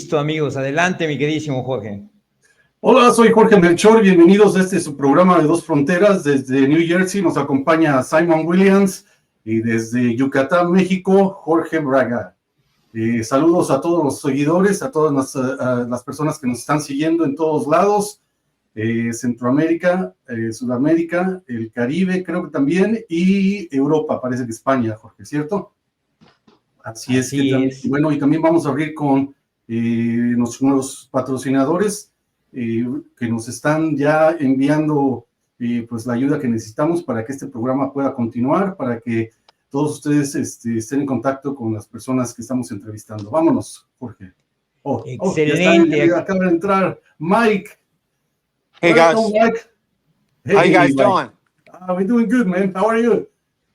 Listo, amigos. Adelante, mi queridísimo Jorge. Hola, soy Jorge Melchor. Bienvenidos a su programa de Dos Fronteras. Desde New Jersey nos acompaña Simon Williams y desde Yucatán, México, Jorge Braga. Saludos a todos los seguidores, a todas las personas que nos están siguiendo en todos lados. Centroamérica, Sudamérica, el Caribe, creo que también, y Europa, parece que España, Jorge, ¿cierto? Así es. Bueno, y también vamos a abrir con nuestros nuevos patrocinadores que nos están ya enviando pues la ayuda que necesitamos para que este programa pueda continuar, para que todos ustedes estén en contacto con las personas que estamos entrevistando. Vámonos, Jorge. Excelente. Ya acaba de entrar Mike. Hey, Welcome, guys. Mike. How you guys Mike. doing? We're doing good, man. How are you?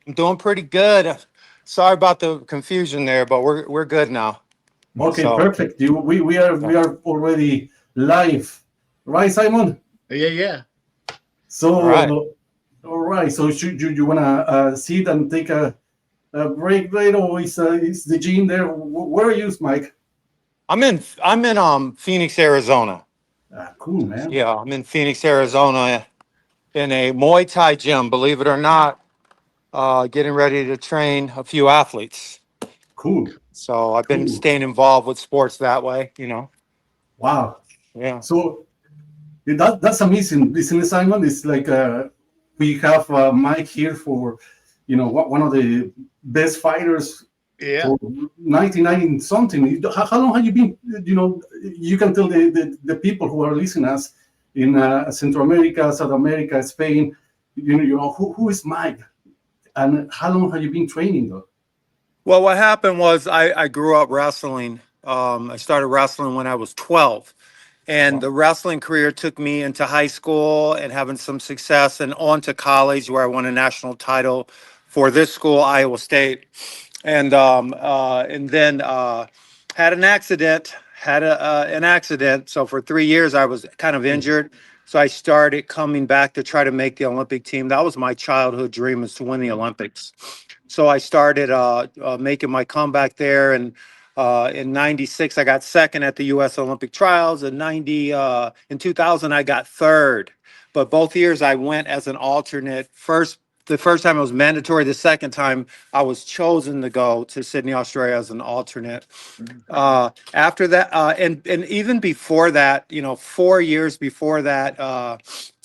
I'm doing pretty good. Sorry about the confusion there, but we're good now. Okay, So- perfect. We are already live, right, Simon? Yeah. So, All right. all right. So, should you wanna sit and take a break later, or is the gym there? Where are you, Mike? I'm in Phoenix, Arizona. Cool, man. Yeah, I'm in Phoenix, Arizona, in a Muay Thai gym. Believe it or not, getting ready to train a few athletes. Cool. So I've been Cool. staying involved with sports that way. You know. Wow. Yeah. So that's amazing, isn't it, Simon? It's like we have Mike here for, one of the best fighters Yeah. for 1990 something. How long have you been? You can tell the people who are listening us in Central America, South America, Spain. Who is Mike, and how long have you been training though? Well, what happened was I grew up wrestling. I started wrestling when I was 12. And the wrestling career took me into high school and having some success and on to college where I won a national title for this school, Iowa State. And then had an accident, So for 3 years, I was kind of injured. So I started coming back to try to make the Olympic team. That was my childhood dream, is to win the Olympics. So I started making my comeback there, and in '96 I got second at the U.S. Olympic trials. In 2000 I got third, but both years I went as an alternate. The first time it was mandatory. The second time I was chosen to go to Sydney, Australia as an alternate. After that, and even before that, 4 years before that,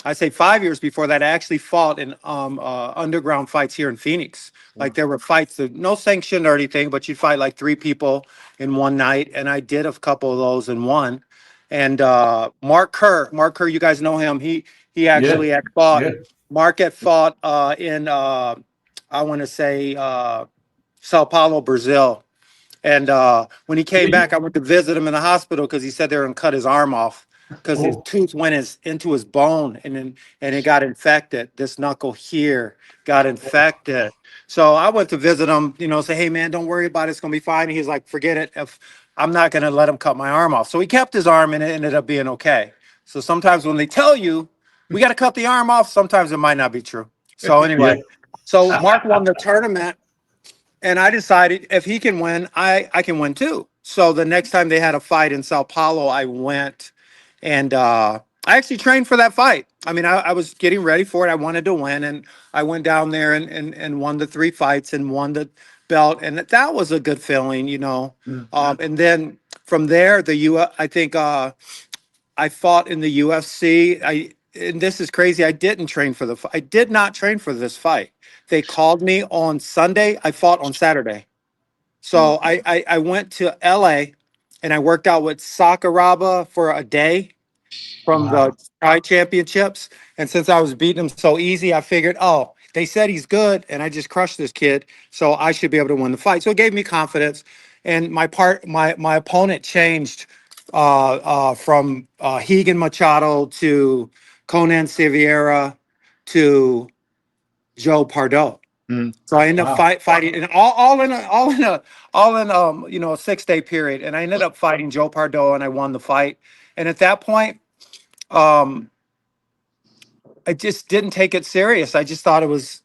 I say 5 years before that, I actually fought in underground fights here in Phoenix. Like there were fights, no sanctioned or anything, but you'd fight like 3 people in one night. And I did a couple of those and won. And Mark Kerr, you guys know him. He actually had fought. Yeah. Mark had fought in I want to say Sao Paulo, Brazil. And when he came back, I went to visit him in the hospital because he said they were going to cut his arm off because his tooth went into his bone and it got infected. This knuckle here got infected. So I went to visit him, say, hey, man, don't worry about it. It's going to be fine. And he's like, forget it. If I'm not going to let him cut my arm off. So he kept his arm and it ended up being okay. So sometimes when they tell you we got to cut the arm off, sometimes it might not be true. So anyway, So Mark won the tournament. And I decided if he can win, I can win too. So the next time they had a fight in Sao Paulo, I went and I actually trained for that fight. I mean, I was getting ready for it. I wanted to win. And I went down there and won the 3 fights and won the belt. And that was a good feeling, and then from there, I think I fought in the UFC. And this is crazy. I did not train for this fight. They called me on Sunday. I fought on Saturday. So I went to LA and I worked out with Sakuraba for a day from the Thai championships. And since I was beating him so easy, I figured, they said he's good and I just crushed this kid. So I should be able to win the fight. So it gave me confidence. And my opponent changed from Higan Machado to Conan Siviera to Joe Pardo. So I ended up fighting, and all in a 6-day period. And I ended up fighting Joe Pardo, and I won the fight. And at that point, I just didn't take it serious. I just thought it was,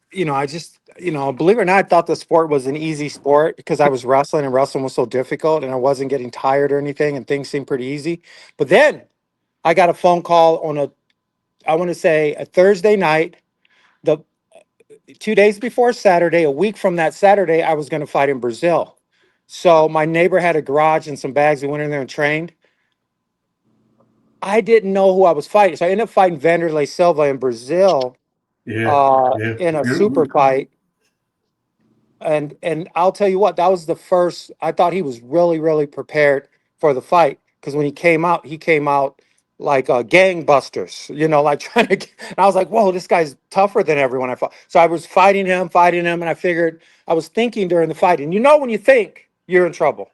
you know, believe it or not, I thought the sport was an easy sport because I was wrestling and wrestling was so difficult and I wasn't getting tired or anything and things seemed pretty easy. But then I got a phone call on I want to say a Thursday night, the 2 days before Saturday, a week from that Saturday, I was going to fight in Brazil. So my neighbor had a garage and some bags. We went in there and trained. I didn't know who I was fighting. So I ended up fighting Vanderlei Silva in Brazil Yeah, yeah. in a super You- fight. And I'll tell you what, that was the first. I thought he was really, really prepared for the fight because when he came out like gangbusters, you know, like trying to. And I was like, whoa, this guy's tougher than everyone I fought. So I was fighting him, and I figured I was thinking during the fight, and you know, when you think you're in trouble,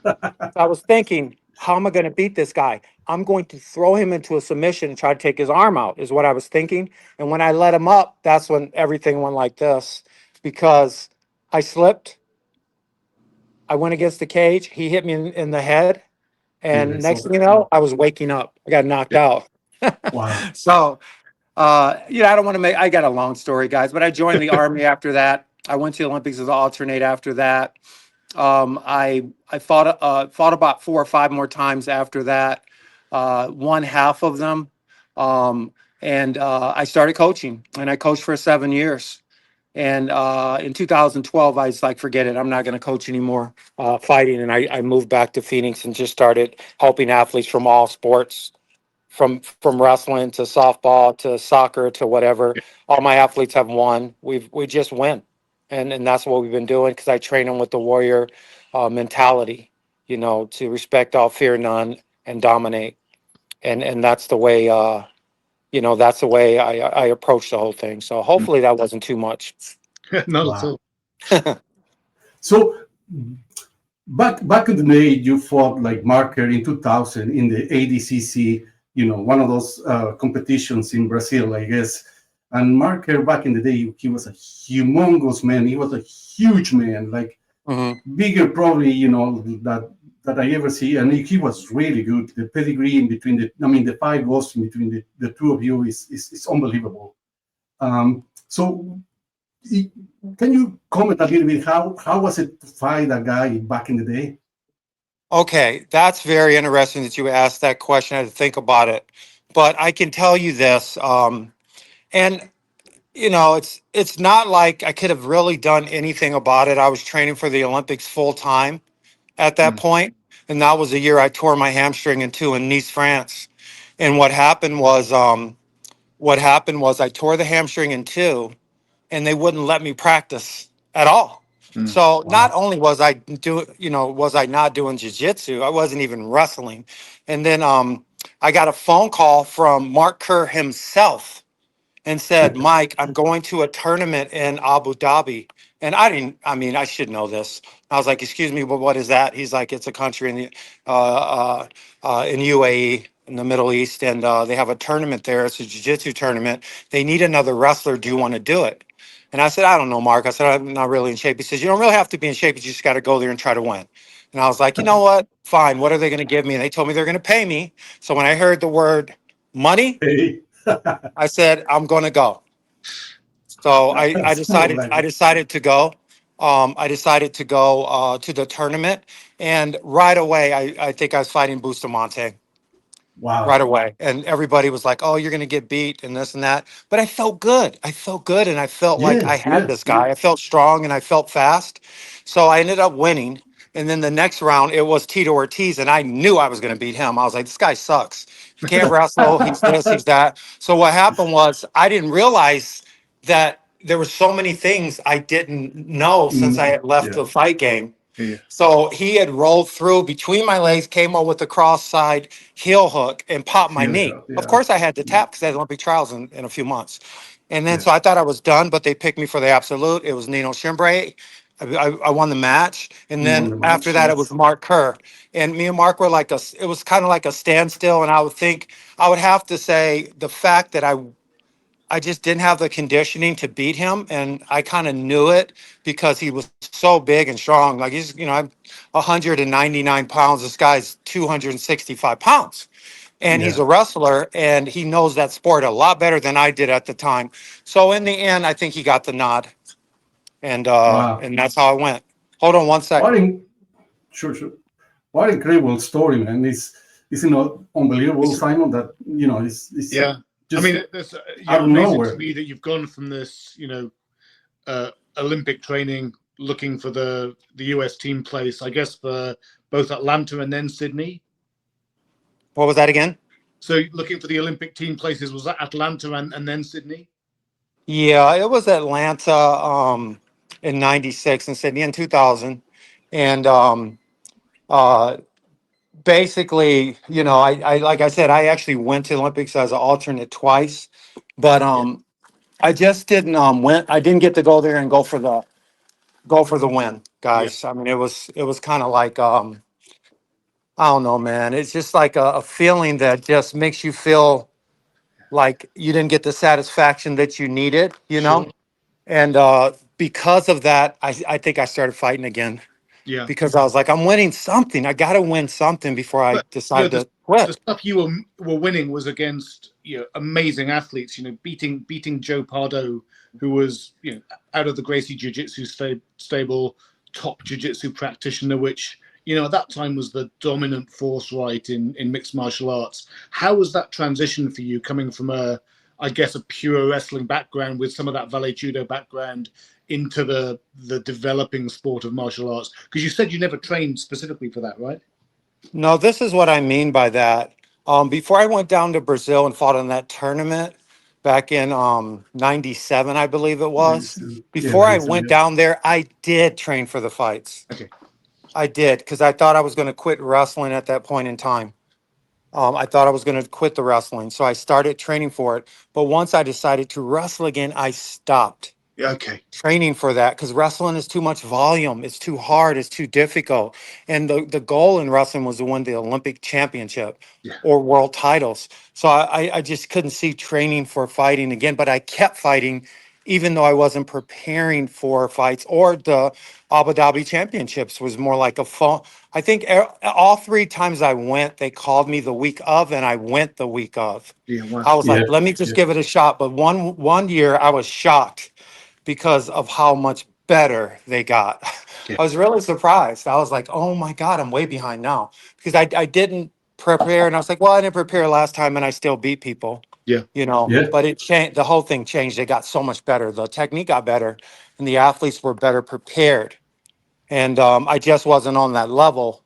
so I was thinking, how am I going to beat this guy? I'm going to throw him into a submission and try to take his arm out, is what I was thinking. And when I let him up, that's when everything went like this because I slipped. I went against the cage. He hit me in the head. yeah, And so next thing you know, I was waking up. I got knocked out. wow. So, you know, I don't want to I got a long story, guys, but I joined the Army after that. I went to the Olympics as an alternate after that. I fought about 4 or 5 more times after that. Won half of them. And I started coaching and I coached for 7 years. And in 2012, I was like, forget it. I'm not going to coach anymore fighting. And I moved back to Phoenix and just started helping athletes from all sports, from wrestling to softball to soccer to whatever. All my athletes have won. We just win. And that's what we've been doing because I train them with the warrior mentality, you know, to respect all, fear none, and dominate. And that's the way, you know, that's the way I approach the whole thing. So hopefully that wasn't too much. Not Wow. at all. So back in the day, you fought like Marker in 2000 in the ADCC, you know, one of those competitions in Brazil, I guess. And Marker back in the day, he was a humongous man. He was a huge man, like Mhm. bigger probably, you know, that I ever see. And he was really good. The pedigree in between the 5 goals in between the two of you is unbelievable. So can you comment a little bit how was it to fight a guy back in the day? Okay, that's very interesting that you asked that question. I had to think about it, but I can tell you this, and you know, it's not like I could have really done anything about it. I was training for the Olympics full time at that point, and that was the year I tore my hamstring in two in Nice, France. And what happened was I tore the hamstring in two, and they wouldn't let me practice at all. So not only was I not doing jiu-jitsu, I wasn't even wrestling. And then I got a phone call from Mark Kerr himself and said, Mike, I'm going to a tournament in Abu Dhabi. And I should know this. I was like, excuse me, but what is that? He's like, it's a country in the in UAE in the Middle East, and they have a tournament there. It's a jiu-jitsu tournament. They need another wrestler. Do you want to do it? And I said, I don't know, Mark. I said, I'm not really in shape. He says, you don't really have to be in shape. You just got to go there and try to win. And I was like, you know what? Fine. What are they going to give me? And they told me they're going to pay me. So when I heard the word money, Hey. I said, I'm going to go. So I decided to go. I decided to go to the tournament. And right away, I think I was fighting Bustamante. Wow. Right away. And everybody was like, oh, you're going to get beat and this and that. But I felt good. I felt good. And I felt like I had this guy. I felt strong and I felt fast. So I ended up winning. And then the next round, it was Tito Ortiz. And I knew I was going to beat him. I was like, this guy sucks. He can't wrestle. He's this, he's that. So what happened was I didn't realize that there were so many things I didn't know since I had left the fight game. Yeah. So he had rolled through between my legs, came up with the cross side heel hook and popped my Heel knee. hook, Of yeah. course, I had to tap because I had Olympic trials in a few months. And then Yeah. so I thought I was done, but they picked me for the absolute. It was Nino Schimbre. I won the match. And You won then the after match, that, it yes. was Mark Kerr. And me and Mark were like it was kind of like a standstill. And I would have to say the fact that I just didn't have the conditioning to beat him. And I kind of knew it because he was so big and strong. Like he's, you know, I'm 199 pounds. This guy's 265 pounds. And he's Yeah. a wrestler and he knows that sport a lot better than I did at the time. So in the end, I think he got the nod. and Wow. and that's how I went. Hold on one second. Sure. What an incredible story, man! It's unbelievable, Simon. That it's Yeah. just I mean, it's out of amazing nowhere. to me that you've gone from this, Olympic training, looking for the US team place, I guess, for both Atlanta and then Sydney. What was that again? So looking for the Olympic team places, was that Atlanta and then Sydney? Yeah, it was Atlanta in '96 and Sydney in 2000, and basically, I like I said, I actually went to the Olympics as an alternate twice, but I just didn't I didn't get to go there and go for the win, guys. I mean, it was kind of like I don't know, man. It's just like a feeling that just makes you feel like you didn't get the satisfaction that you needed, Sure. And because of that, I think I started fighting again. Yeah. Because I was like, I'm winning something. I got to win something before I But, decide to the quit. stuff you were winning was against amazing athletes. Beating Joe Pardo, who was out of the Gracie Jiu Jitsu stable, top Jiu Jitsu practitioner, which at that time was the dominant force, right, in mixed martial arts. How was that transition for you, coming from a pure wrestling background with some of that Vale Judo background into the developing sport of martial arts? Because you said you never trained specifically for that, right? No, this is what I mean by that. Before I went down to Brazil and fought in that tournament back in '97, I believe it was. Before I went down there, I did train for the fights. Okay. I did, because I thought I was going to quit wrestling at that point in time. I thought I was going to quit the wrestling. So I started training for it. But once I decided to wrestle again, I stopped Okay. training for that, because wrestling is too much volume. It's too hard. It's too difficult. And the goal in wrestling was to win the Olympic championship or world titles. So I just couldn't see training for fighting again. But I kept fighting, even though I wasn't preparing for fights, or the Abu Dhabi championships was more like a fun. I think all 3 times I went, they called me the week of, and I went the week of. Yeah. Wow. I was like, let me just give it a shot. But one year I was shocked because of how much better they got. Yeah. I was really surprised. I was like, oh my God, I'm way behind now, because I didn't prepare. And I was like, well, I didn't prepare last time and I still beat people. Yeah. But it changed. The whole thing changed. It got so much better. The technique got better and the athletes were better prepared. And I just wasn't on that level.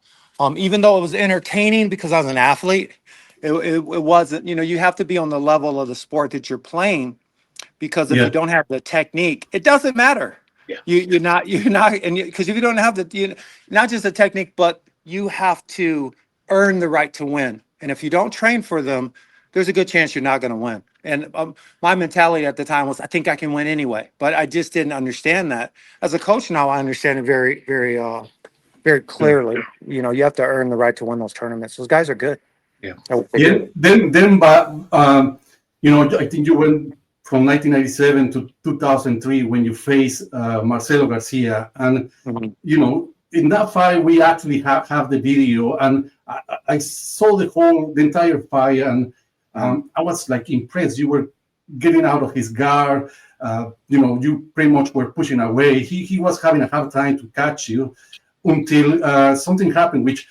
Even though it was entertaining because I was an athlete, it wasn't, you have to be on the level of the sport that you're playing, because if you don't have the technique, it doesn't matter. Yeah. You're not, and because if you don't have not just the technique, but you have to earn the right to win. And if you don't train for them, there's a good chance you're not going to win. And my mentality at the time was, I think I can win anyway. But I just didn't understand that. As a coach now, I understand it very, very, very clearly. You have to earn the right to win those tournaments. Those guys are good. Yeah. But I think you went from 1997 to 2003 when you faced Marcelo Garcia, and in that fight we actually have the video, and I saw the entire fight, and I was like impressed. You were getting out of his guard. You pretty much were pushing away. He was having a hard time to catch you until something happened, which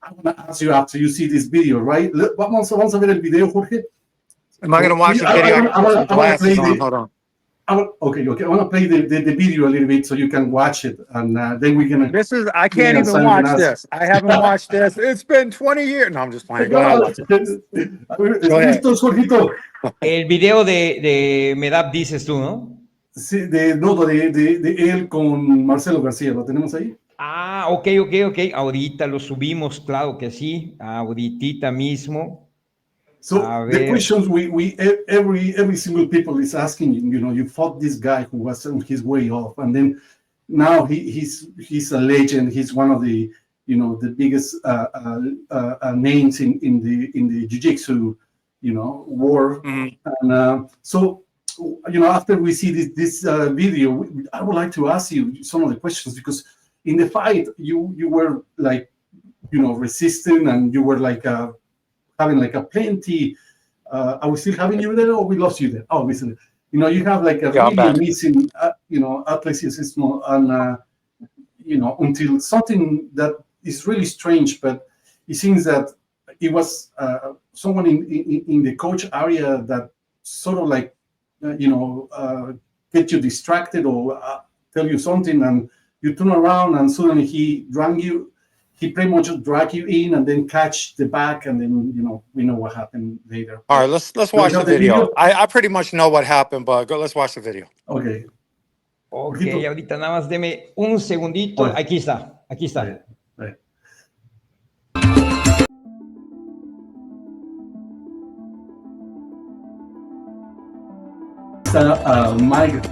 I want to ask you after you see this video, right? Vamos a ver el video, Jorge. Am I going to watch the video? I want to play hold on. Okay. I want to play the video a little bit so you can watch it, and then we're gonna. I can't even watch this. I haven't watched this. It's been 20 years. No, I'm just playing. Go ahead. El video de Medap dices tú, ¿no? Sí, de él con Marcelo García. ¿Lo tenemos ahí? Ah, ok. Ahorita lo subimos, claro que sí. Ahorita mismo. So the questions we every single people is asking, you fought this guy who was on his way off, and then now he's a legend. He's one of the the biggest names in the jiu-jitsu war. Mm-hmm. And so after we see this video, I would like to ask you some of the questions, because in the fight you were like resisting, and you were like having like a plenty. Are we still having you there, or we lost you there? Oh, listen. You have like a really amazing. athleticism, and until something that is really strange, but it seems that it was someone in the coach area that sort of like get you distracted or tell you something, and you turn around and suddenly he pretty much drag you in and then catch the back, and then we know what happened later. All right, let's watch the video. I pretty much know what happened, but let's watch the video. Okay. Ok, ahorita nada más deme un segundito. Oye. Aquí está. Right. Mike.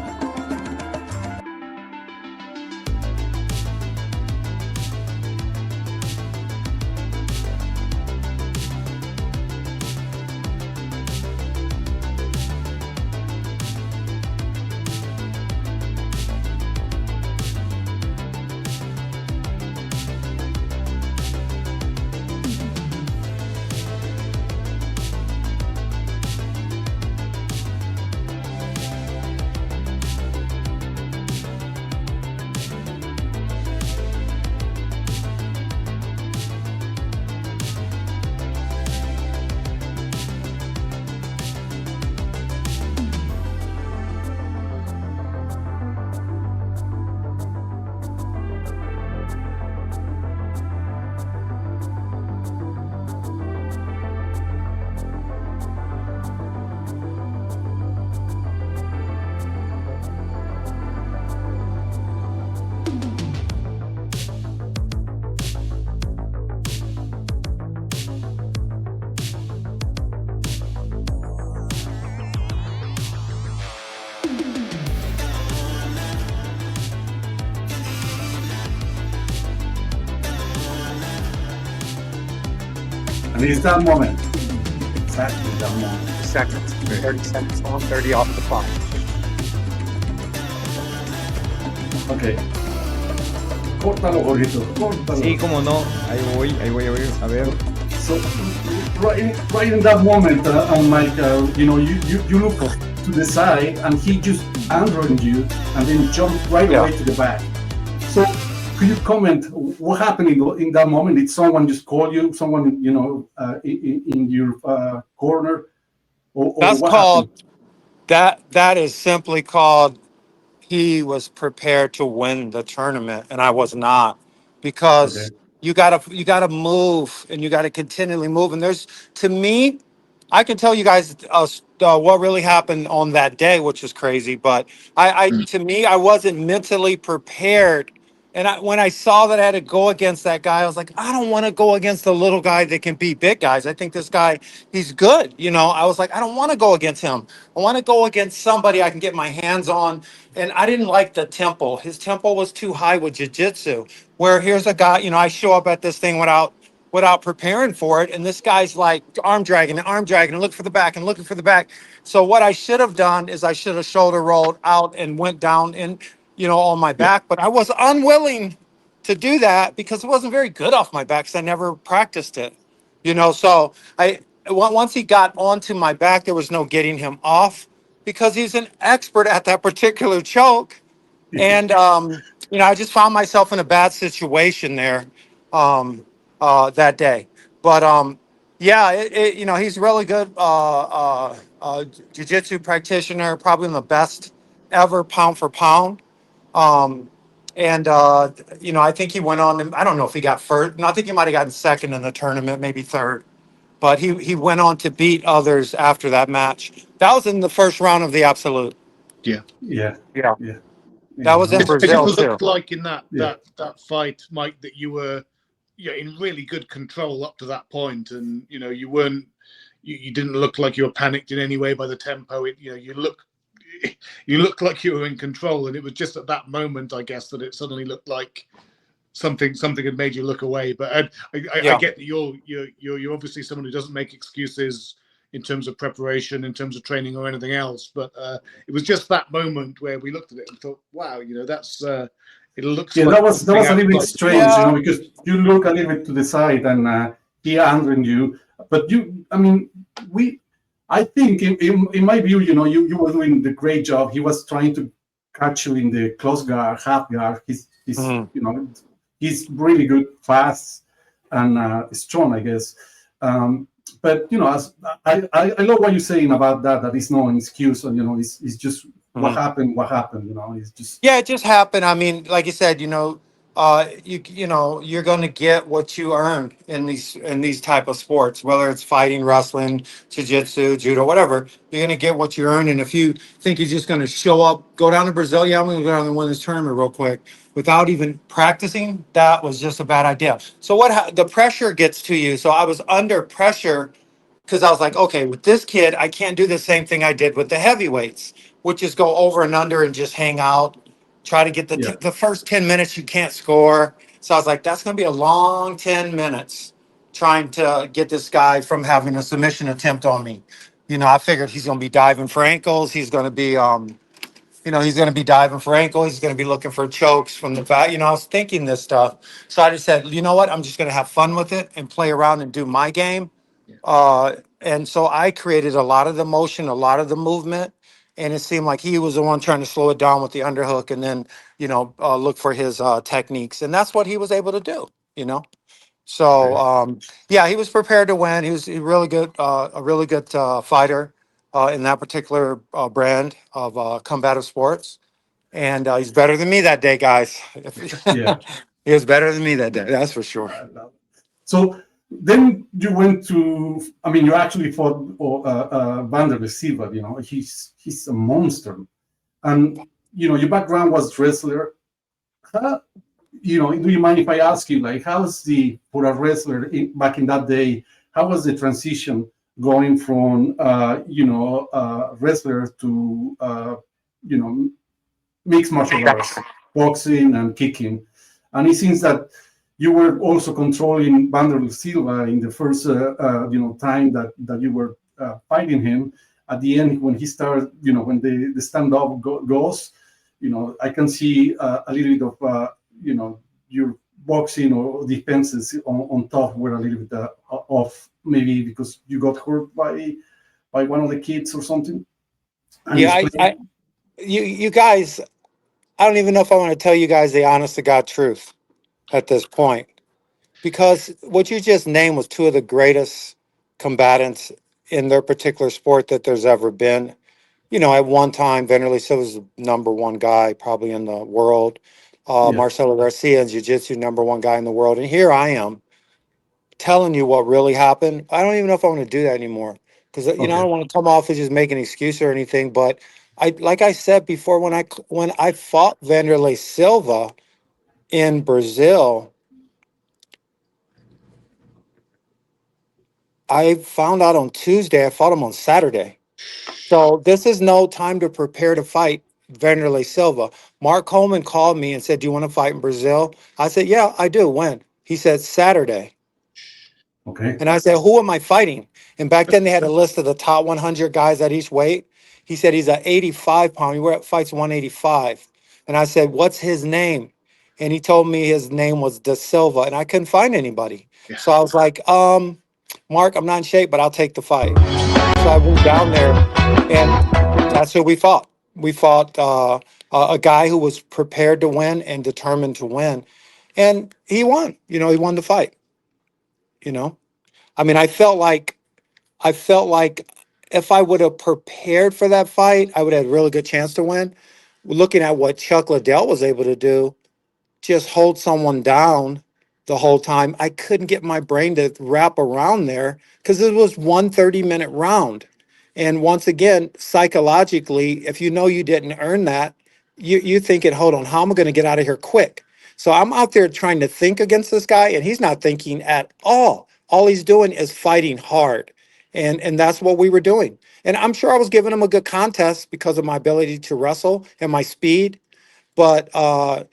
And it's that moment. Exactly that moment. Seconds. 30 seconds on, 30 off the clock. Okay. Córtalo, Jorgito. Córtalo. Sí, como no. Ahí voy. A ver. So, right in that moment, Mike, you look to the side, and he just android you, and then jumped right away to the back. So, could you comment what happened in that moment? Did someone just call you? Someone, in your corner? Or That's what called happened? that is simply called he was prepared to win the tournament and I was not, because Okay. you gotta move and you gotta continually move. And to me, I can tell you guys what really happened on that day, which was crazy. But to me, I wasn't mentally prepared. And when I saw that I had to go against that guy, I was like, I don't want to go against the little guy that can beat big guys. I think this guy, he's good. I was like, I don't want to go against him. I want to go against somebody I can get my hands on. And I didn't like the tempo. His tempo was too high with jiu-jitsu, where here's a guy, I show up at this thing without preparing for it. And this guy's like arm dragging and looking for the back. So what I should have done is I should have shoulder rolled out and went down and, on my back, but I was unwilling to do that because it wasn't very good off my back because I never practiced it, so once he got onto my back, there was no getting him off because he's an expert at that particular choke. And, I just found myself in a bad situation there that day. But, he's really good jiu-jitsu practitioner, probably the best ever pound for pound. I think he went on, and I don't know if he got first. No, I think he might have gotten second in the tournament, maybe third. But he went on to beat others after that match. That was in the first round of the Absolute. Yeah. That was in Brazil it too. looked like in that fight, Mike, that you were in really good control up to that point, and you didn't look like you were panicked in any way by the tempo. You looked like you were in control, and it was just at that moment, I guess, that it suddenly looked like something had made you look away. But I get that you're obviously someone who doesn't make excuses in terms of preparation, in terms of training or anything else. But it was just that moment where we looked at it and thought, wow, that's it looks. Yeah, like that was a little bit strange, Yeah. Because you look a little bit to the side and he android you, but I think in my view, you were doing the great job. He was trying to catch you in the close guard, half guard. He's Mhm. you know, he's really good, fast, and strong, I guess. But you know, as I love what you're saying about that. That is no excuse, and you know, it's just what Mhm. happened. What happened? You know, it's just Yeah, it just happened. I mean, like you said, you know, you're going to get what you earn in these type of sports, whether it's fighting, wrestling, jiu-jitsu, judo, whatever. You're going to get what you earn. And if you think you're just going to show up, go down to Brazil, yeah, I'm going to go down and win this tournament real quick, without even practicing, that was just a bad idea. So the pressure gets to you. So I was under pressure because I was like, okay, with this kid, I can't do the same thing I did with the heavyweights, which is go over and under and just hang out, try to get yeah, the first 10 minutes you can't score. So I was like, that's going to be a long 10 minutes trying to get this guy from having a submission attempt on me. You know, I figured he's going to be diving for ankles. He's going to be, he's going to be diving for ankles. He's going to be looking for chokes from the back. You know, I was thinking this stuff. So I just said, you know what? I'm just going to have fun with it and play around and do my game. And so I created a lot of the motion, a lot of the movement, and it seemed like he was the one trying to slow it down with the underhook, and then look for his techniques, and that's what he was able to do. You know, so okay, yeah, he was prepared to win. He was a really good fighter in that particular brand of combative sports, and he's better than me that day, guys. yeah. He was better than me that day, that's for sure. So then you went to, I mean, you actually fought Vanderlei Silva. You know, he's a monster, and you know, your background was wrestler. How, you know, do you mind if I ask you, like, how's the for a wrestler back in that day? How was the transition going from wrestler to mixed martial arts, boxing and kicking? And it seems that you were also controlling Vanderlei Silva in the first time that you were fighting him. At the end, when he started, you know, when the stand up goes, you know, I can see a little bit of your boxing or defenses on top were a little bit off, maybe because you got hurt by one of the kids or something. And Yeah, explain. you guys, I don't even know if I want to tell you guys the honest to God truth at this point, because what you just named was two of the greatest combatants in their particular sport that there's ever been. You know, at one time, Vanderlei Silva was the number one guy probably in the world. Yeah. Marcelo Garcia in Jiu Jitsu, number one guy in the world. And here I am telling you what really happened. I don't even know if I want to do that anymore because I Okay. don't want to come off as just make an excuse or anything. But like I said before, when I fought Vanderlei Silva in Brazil, I found out on Tuesday. I fought him on Saturday. So this is no time to prepare to fight Vanderlei Silva. Mark Coleman called me and said, "Do you want to fight in Brazil?" I said, "Yeah, I do." When? He said, "Saturday." Okay. And I said, "Who am I fighting?" And back then they had a list of the top 100 guys at each weight. He said he's at 85 pound. Fights 185. And I said, "What's his name?" And he told me his name was Da Silva, and I couldn't find anybody. Yeah. So I was like, Mark, I'm not in shape, but I'll take the fight. So I went down there, and that's who we fought. We fought a guy who was prepared to win and determined to win, and he won. You know, he won the fight. You know, I mean, I felt like if I would have prepared for that fight, I would have had a really good chance to win. Looking at what Chuck Liddell was able to do, just hold someone down the whole time. I couldn't get my brain to wrap around there because it was 1 30-minute round. And once again, psychologically, if you know you didn't earn that, you thinking, hold on, how am I going to get out of here quick? So I'm out there trying to think against this guy, and he's not thinking at all. All he's doing is fighting hard. And that's what we were doing. And I'm sure I was giving him a good contest because of my ability to wrestle and my speed. But perhaps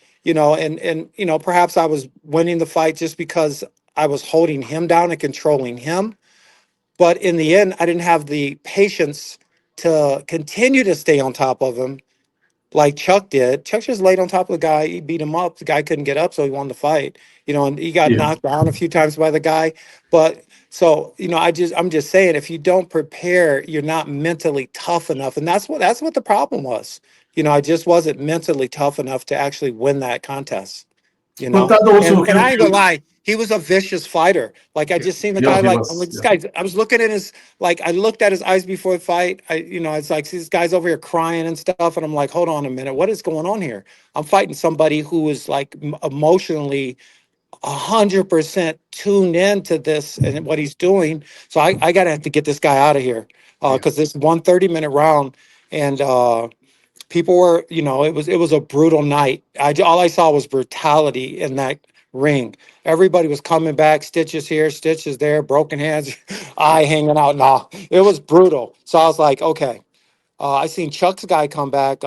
I was winning the fight just because I was holding him down and controlling him. But in the end, I didn't have the patience to continue to stay on top of him like Chuck did. Chuck just laid on top of the guy. He beat him up. The guy couldn't get up, so he won the fight. And he got Yeah. knocked down a few times by the guy. But so, I'm just saying, if you don't prepare, you're not mentally tough enough. And that's what the problem was. I just wasn't mentally tough enough to actually win that contest. But that also And I ain't gonna helped lie, he was a vicious fighter. Like I just seen the you. Yeah, guy, he like I'm was. like, this guy. I was looking at his, like I looked at his eyes before the fight. It's like this guy's over here crying and stuff, and I'm like, hold on a minute, what is going on here? I'm fighting somebody who is like emotionally 100% tuned into this and what he's doing. So I gotta have to get this guy out of here because this 130-minute round and. People were, it was a brutal night. All I saw was brutality in that ring. Everybody was coming back, stitches here, stitches there, broken hands, eye hanging out. Nah, it was brutal. So I was like, okay. I seen Chuck's guy come back.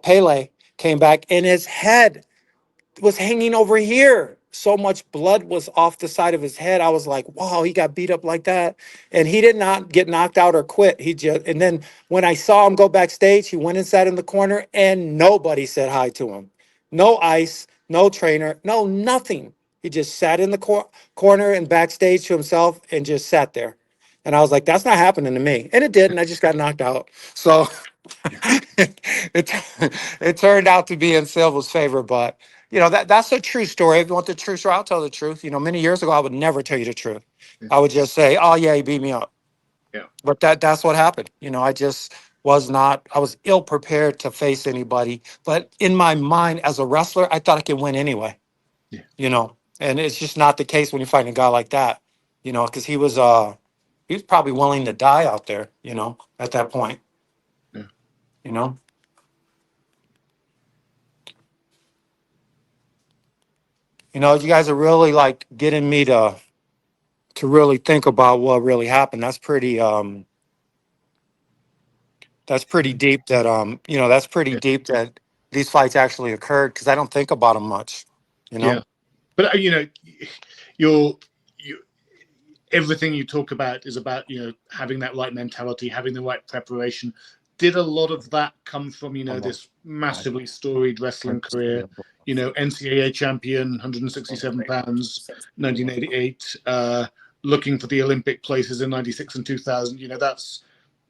Pele came back, and his head was hanging over here. So much blood was off the side of his head. I was like, wow, he got beat up like that. And he did not get knocked out or quit. And then when I saw him go backstage, he went and sat in the corner and nobody said hi to him. No ice, no trainer, no nothing. He just sat in the corner and backstage to himself and just sat there. And I was like, that's not happening to me. And it did. And I just got knocked out. So it, it turned out to be in Silva's favor, but that's a true story. If you want the true story, I'll tell the truth. Many years ago, I would never tell you the truth. I would just say, "Oh yeah, he beat me up." Yeah. But that's what happened. I just was not. I was ill prepared to face anybody. But in my mind, as a wrestler, I thought I could win anyway. Yeah. And it's just not the case when you fight a guy like that. Because he was probably willing to die out there. At that point. Yeah. You know. You guys are really like getting me to really think about what really happened. That's pretty deep that that's pretty deep that these fights actually occurred because I don't think about them much. Yeah, but you're everything you talk about is about having that right mentality, having the right preparation. Did a lot of that come from this massively storied wrestling career? NCAA champion, 167 pounds, 1988. Looking for the Olympic places in '96 and 2000.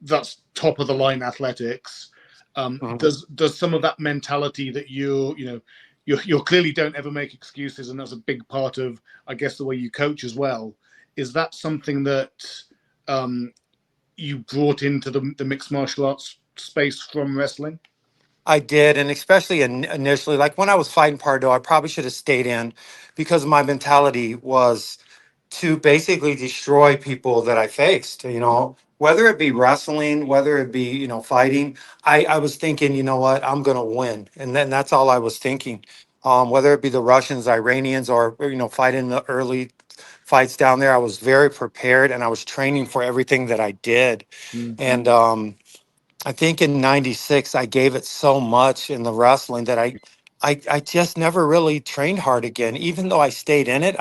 That's top of the line athletics. Does some of that mentality that you clearly don't ever make excuses, and that's a big part of, I guess, the way you coach as well. Is that something that you brought into the mixed martial arts space from wrestling? I did, and especially initially, like when I was fighting Pardo, I probably should have stayed in because my mentality was to basically destroy people that I faced. Whether it be wrestling, whether it be fighting, I was thinking, you know what, I'm gonna win, and then that's all I was thinking. Whether it be the Russians, Iranians, or fighting the early fights down there, I was very prepared and I was training for everything that I did, and I think in '96 I gave it so much in the wrestling that I just never really trained hard again. Even though I stayed in it,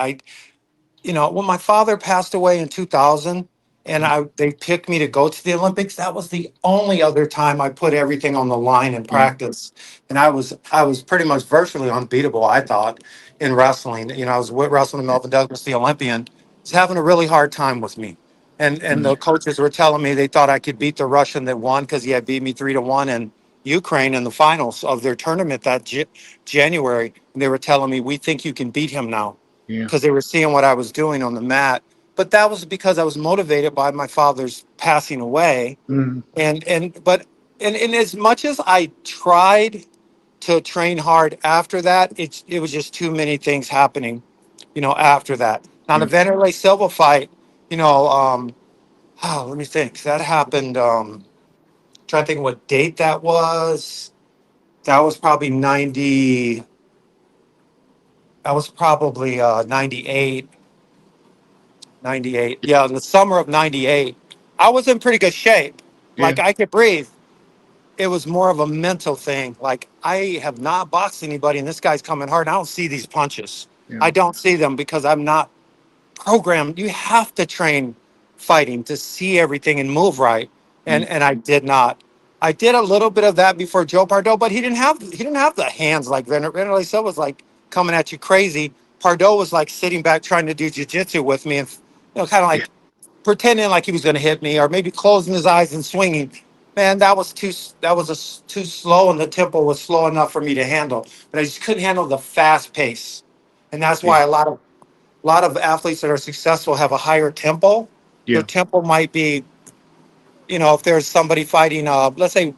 when my father passed away in 2000 and they picked me to go to the Olympics, that was the only other time I put everything on the line in practice. And I was pretty much virtually unbeatable, I thought, in wrestling. I was wrestling Melvin Douglas, the Olympian, was having a really hard time with me. And the coaches were telling me they thought I could beat the Russian that won because he had beat me 3-1 in Ukraine in the finals of their tournament that January. And they were telling me, we think you can beat him now because they were seeing what I was doing on the mat. But that was because I was motivated by my father's passing away. But as much as I tried to train hard after that, it was just too many things happening, after that. Now the Vanderlei Silva fight, let me think. That happened. Trying to think what date that was. That was probably 90. That was probably 98. 98. Yeah, in the summer of 98. I was in pretty good shape. Like I could breathe. It was more of a mental thing. Like I have not boxed anybody and this guy's coming hard. I don't see these punches. I don't see them because I'm not programmed. You have to train fighting to see everything and move right. And I did not. I did a little bit of that before Joe Pardo, but he didn't have the hands like Vanderlei Silva was like coming at you crazy. Pardo was like sitting back trying to do jiu-jitsu with me and kind of like pretending like he was going to hit me or maybe closing his eyes and swinging. man, that was too slow, and the tempo was slow enough for me to handle. But I just couldn't handle the fast pace, and that's why Yeah. a lot of athletes that are successful have a higher tempo. Their Yeah. tempo might be, if there's somebody fighting, let's say,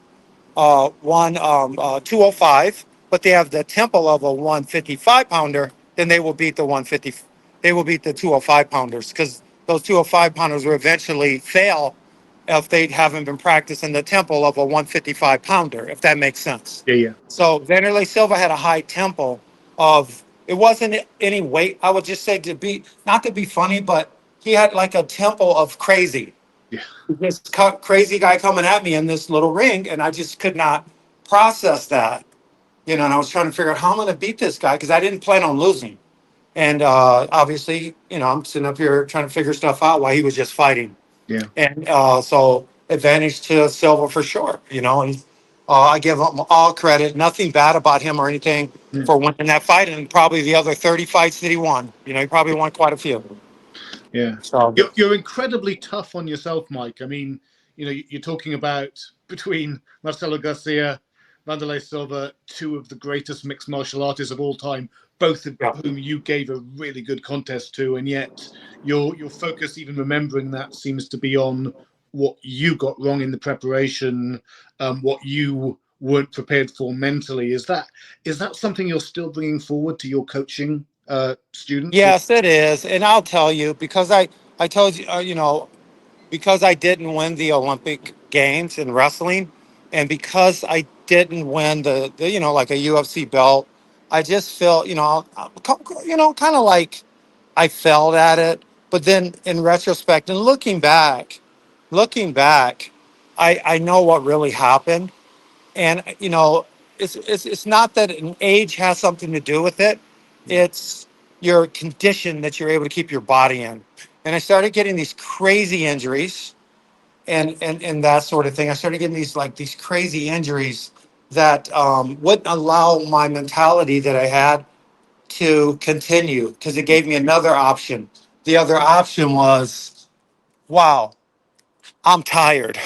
205, but they have the tempo of a 155 pounder, then they will beat the 150. They will beat the 205 pounders because those 205 pounders will eventually fail if they haven't been practicing the tempo of a 155 pounder, if that makes sense. Yeah. Yeah. So Vanderlei Silva had a high tempo of, it wasn't any weight. I would just say not to be funny, but he had like a tempo of crazy. Yeah. This crazy guy coming at me in this little ring, and I just could not process that. And I was trying to figure out how I'm going to beat this guy because I didn't plan on losing. And obviously, I'm sitting up here trying to figure stuff out while he was just fighting. Yeah. And so advantage to Silva for sure, and I give him all credit, nothing bad about him or anything for winning that fight and probably the other 30 fights that he won. He probably won quite a few. Yeah. So You're incredibly tough on yourself, Mike. I mean, you're talking about between Marcelo Garcia, Vanderlei Silva, two of the greatest mixed martial artists of all time, both of whom you gave a really good contest to, and yet your focus, even remembering that, seems to be on what you got wrong in the preparation, what you weren't prepared for mentally. Is that something you're still bringing forward to your coaching students? yes, it is, and I'll tell you because I told you, because I didn't win the Olympic Games in wrestling, and because I didn't win the like a UFC belt, I just feel kind of like I failed at it. But then in retrospect and looking back, I know what really happened, and it's not that an age has something to do with it. It's your condition that you're able to keep your body in. And I started getting these crazy injuries and that sort of thing. I started getting these crazy injuries that wouldn't allow my mentality that I had to continue because it gave me another option. The other option was, wow, I'm tired,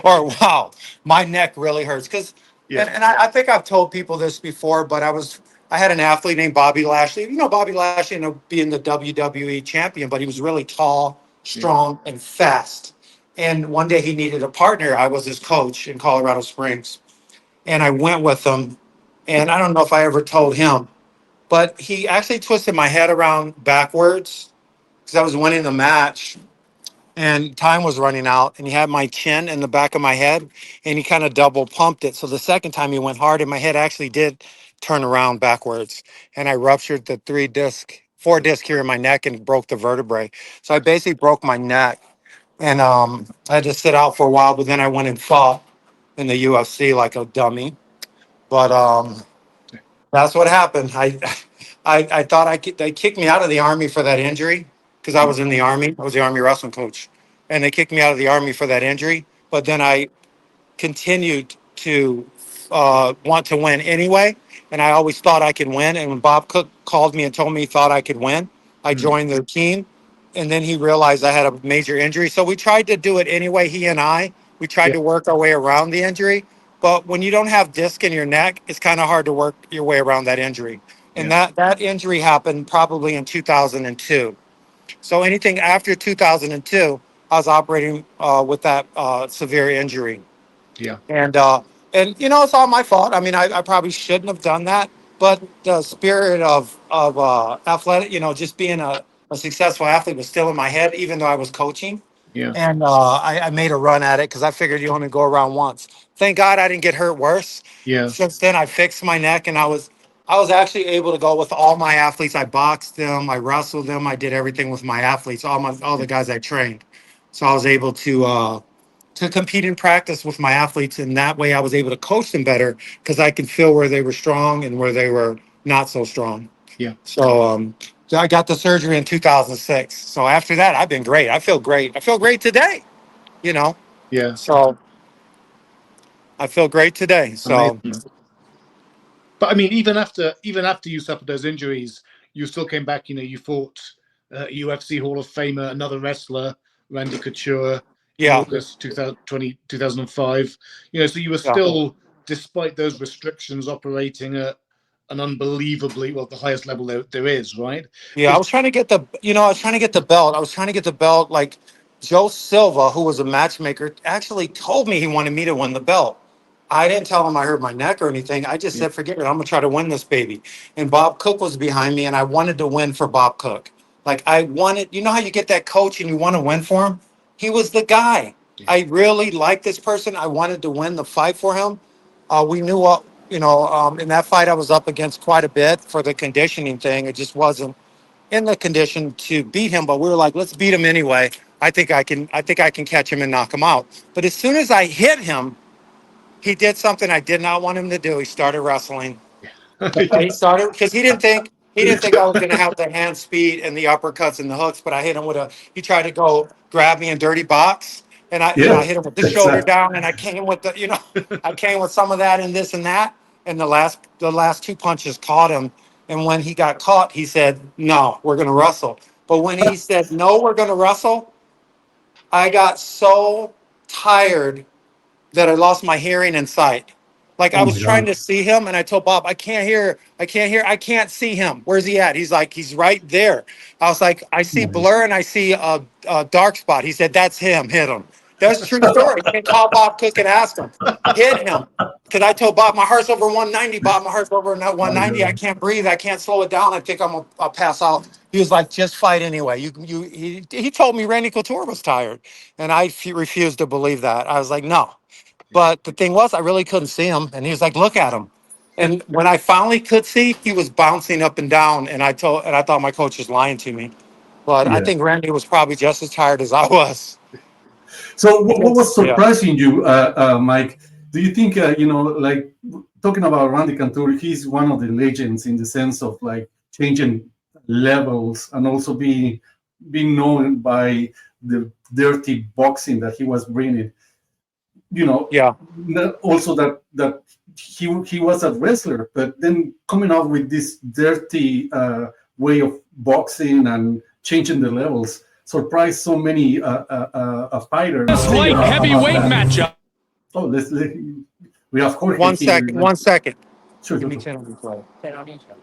or wow, my neck really hurts. Because, and I think I've told people this before, but I had an athlete named Bobby Lashley. Bobby Lashley ended up being the WWE champion, but he was really tall, strong, and fast. And one day he needed a partner. I was his coach in Colorado Springs, and I went with him. And I don't know if I ever told him, but he actually twisted my head around backwards because I was winning the match and time was running out, and he had my chin in the back of my head, and he kind of double pumped it. So the second time he went hard, and my head actually did turn around backwards, and I ruptured the 4 disc here in my neck and broke the vertebrae. So I basically broke my neck, and I had to sit out for a while, but then I went and fought in the UFC like a dummy. But that's what happened. I thought they kicked me out of the Army for that injury because I was in the Army. I was the Army wrestling coach. And they kicked me out of the Army for that injury. But then I continued to want to win anyway. And I always thought I could win. And when Bob Cook called me and told me he thought I could win, I joined the team. And then he realized I had a major injury. So we tried to do it anyway, he and I. We tried to work our way around the injury. But when you don't have disc in your neck, it's kind of hard to work your way around that injury. And that injury happened probably in 2002. So anything after 2002, I was operating with that severe injury. Yeah. And it's all my fault. I mean, I probably shouldn't have done that. But the spirit of athletic, just being a successful athlete was still in my head, even though I was coaching. Yeah. And I made a run at it because I figured you only go around once. Thank God I didn't get hurt worse. Yeah. Since then, I fixed my neck, and I was actually able to go with all my athletes. I boxed them, I wrestled them, I did everything with my athletes, all the guys I trained. So I was able to compete in practice with my athletes, and that way I was able to coach them better because I could feel where they were strong and where they were not so strong. Yeah. So I got the surgery in 2006. So after that, I've been great. I feel great. I feel great today. Yeah. So I feel great today. So. Amazing. But I mean, even after you suffered those injuries, you still came back. You fought UFC Hall of Famer, another wrestler, Randy Couture, Yeah. August 2005. So you were Yeah. still, despite those restrictions, operating at an unbelievably, well, the highest level there is, right? Yeah, I was trying to get the, I was trying to get the belt. I was trying to get the belt. Like Joe Silva, who was a matchmaker, actually told me he wanted me to win the belt. I didn't tell him I hurt my neck or anything. I just said, forget it. I'm gonna try to win this baby. And Bob Cook was behind me, and I wanted to win for Bob Cook. Like I wanted, you know how you get that coach and you want to win for him? He was the guy. I really liked this person. I wanted to win the fight for him. We knew what, in that fight I was up against quite a bit for the conditioning thing. It just wasn't in the condition to beat him, but we were like, let's beat him anyway. I think I can catch him and knock him out. But as soon as I hit him, he did something I did not want him to do. He started wrestling. He started because he didn't think I was going to have the hand speed and the uppercuts and the hooks. But I hit him he tried to go grab me in dirty box, and I hit him with the shoulder down, and I came with I came with some of that and this and that. And the last two punches caught him. And when he got caught, he said, "No, we're going to wrestle." But when he said, "No, we're going to wrestle," I got so tired that I lost my hearing and sight. Like I was trying to see him, and I told Bob, I can't see him. Where's he at? He's like, he's right there. I was like, I see blur and I see a dark spot. He said, that's him. Hit him. That's a true story. You can call Bob Cook and ask him. Hit him. Because I told Bob, my heart's over 190. Bob, my heart's over 190. I can't breathe. I can't slow it down. I think I'll pass out. He was like, just fight anyway. He told me Randy Couture was tired, and I refused to believe that. I was like, no. But the thing was, I really couldn't see him. And he was like, look at him. And when I finally could see, he was bouncing up and down. And I thought my coach was lying to me. But I think Randy was probably just as tired as I was. So what was surprising you, Mike? Do you think, like talking about Randy Couture, he's one of the legends in the sense of like changing levels and also being known by the dirty boxing that he was bringing. Also that he was a wrestler, but then coming out with this dirty way of boxing and changing the levels surprised so many fighters. This light heavyweight matchup. Oh, we have Jorge. One second. Sure. Give me 10 on each way. 10 on each way.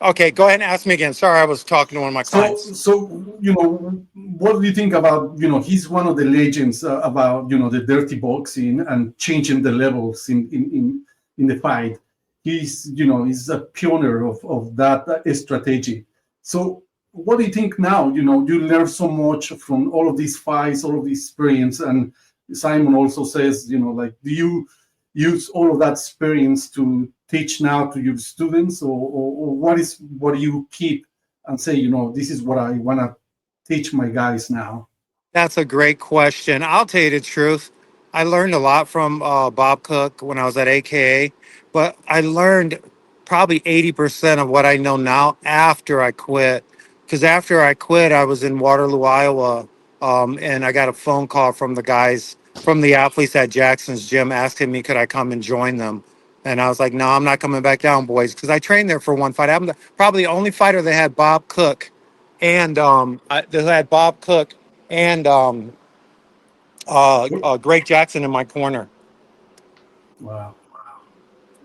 Okay, go ahead and ask me again. Sorry, I was talking to one of my clients. So what do you think about, he's one of the legends about, the dirty boxing and changing the levels in the fight. He's a pioneer of that strategy. So what do you think now? You learn so much from all of these fights, all of this experience. And Simon also says, do you use all of that experience to teach now to your students, or what do you keep and say, this is what I want to teach my guys now? That's a great question. I'll tell you the truth. I learned a lot from Bob Cook when I was at AKA, but I learned probably 80% of what I know now after I quit. Because after I quit, I was in Waterloo, Iowa, and I got a phone call from the athletes at Jackson's gym asking me, could I come and join them? And I was like, no, I'm not coming back down, boys, because I trained there for one fight. I'm probably the only fighter that had Bob Cook and Greg Jackson in my corner. Wow.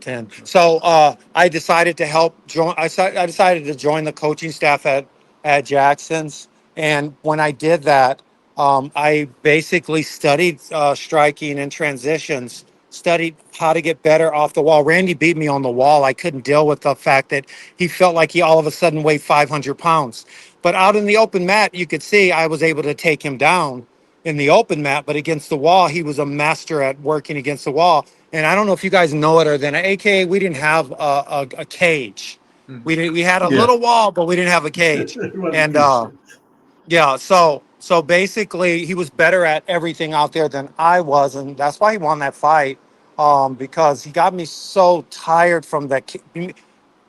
And so I decided to I decided to join the coaching staff at Jackson's. And when I did that, I basically studied striking and transitions, studied how to get better off the wall. Randy beat me on the wall. I couldn't deal with the fact that he felt like he all of a sudden weighed 500 pounds. But out in the open mat, you could see I was able to take him down in the open mat. But against the wall, he was a master at working against the wall. And I don't know if you guys know it or then at AKA, we didn't have a cage. We had a little wall, but we didn't have a cage. And so basically he was better at everything out there than I was. And that's why he won that fight, because he got me so tired from that.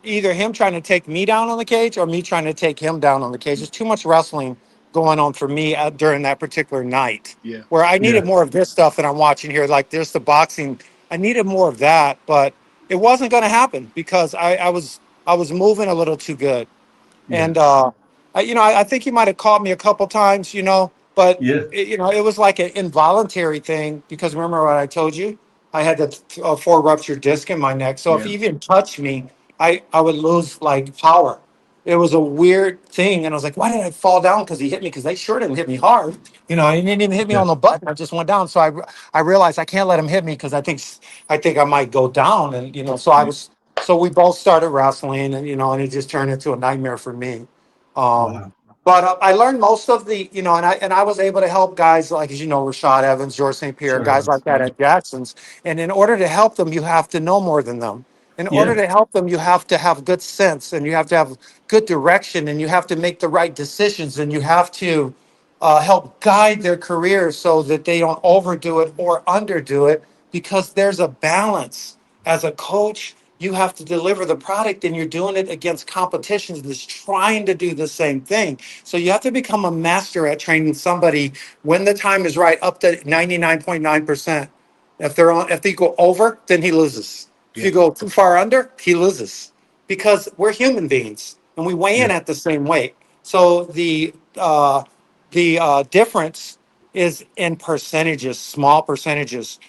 Either him trying to take me down on the cage or me trying to take him down on the cage. There's too much wrestling going on for me during that particular night, where I needed more of this stuff that I'm watching here. Like there's the boxing. I needed more of that, but it wasn't going to happen because I was moving a little too good. And, I think he might've caught me a couple times, But Yeah. it was like an involuntary thing because remember what I told you? I had the 4 ruptured disc in my neck. So if Yeah. he even touched me, I would lose like power. It was a weird thing, and I was like, "Why did I fall down?" Because he hit me. Because they sure didn't hit me hard. He didn't even hit me Yeah. on the button. I just went down. So I realized I can't let him hit me because I think I might go down. And so we both started wrestling, and it just turned into a nightmare for me. Um, Wow. but I learned most of the, and I was able to help guys like, as Rashad Evans, George St. Pierre, Sure. guys like that at Jackson's. And in order to help them, you have to know more than them. In order Yeah. to help them, you have to have good sense and you have to have good direction and you have to make the right decisions and you have to help guide their career so that they don't overdo it or underdo it because there's a balance. As a coach, you have to deliver the product and you're doing it against competitions that's trying to do the same thing. So you have to become a master at training somebody when the time is right, up to 99.9%. If they go over, then he loses. If Yeah. you go too far under, he loses. Because we're human beings and we weigh in Yeah. at the same weight. So the difference is in percentages, small percentages,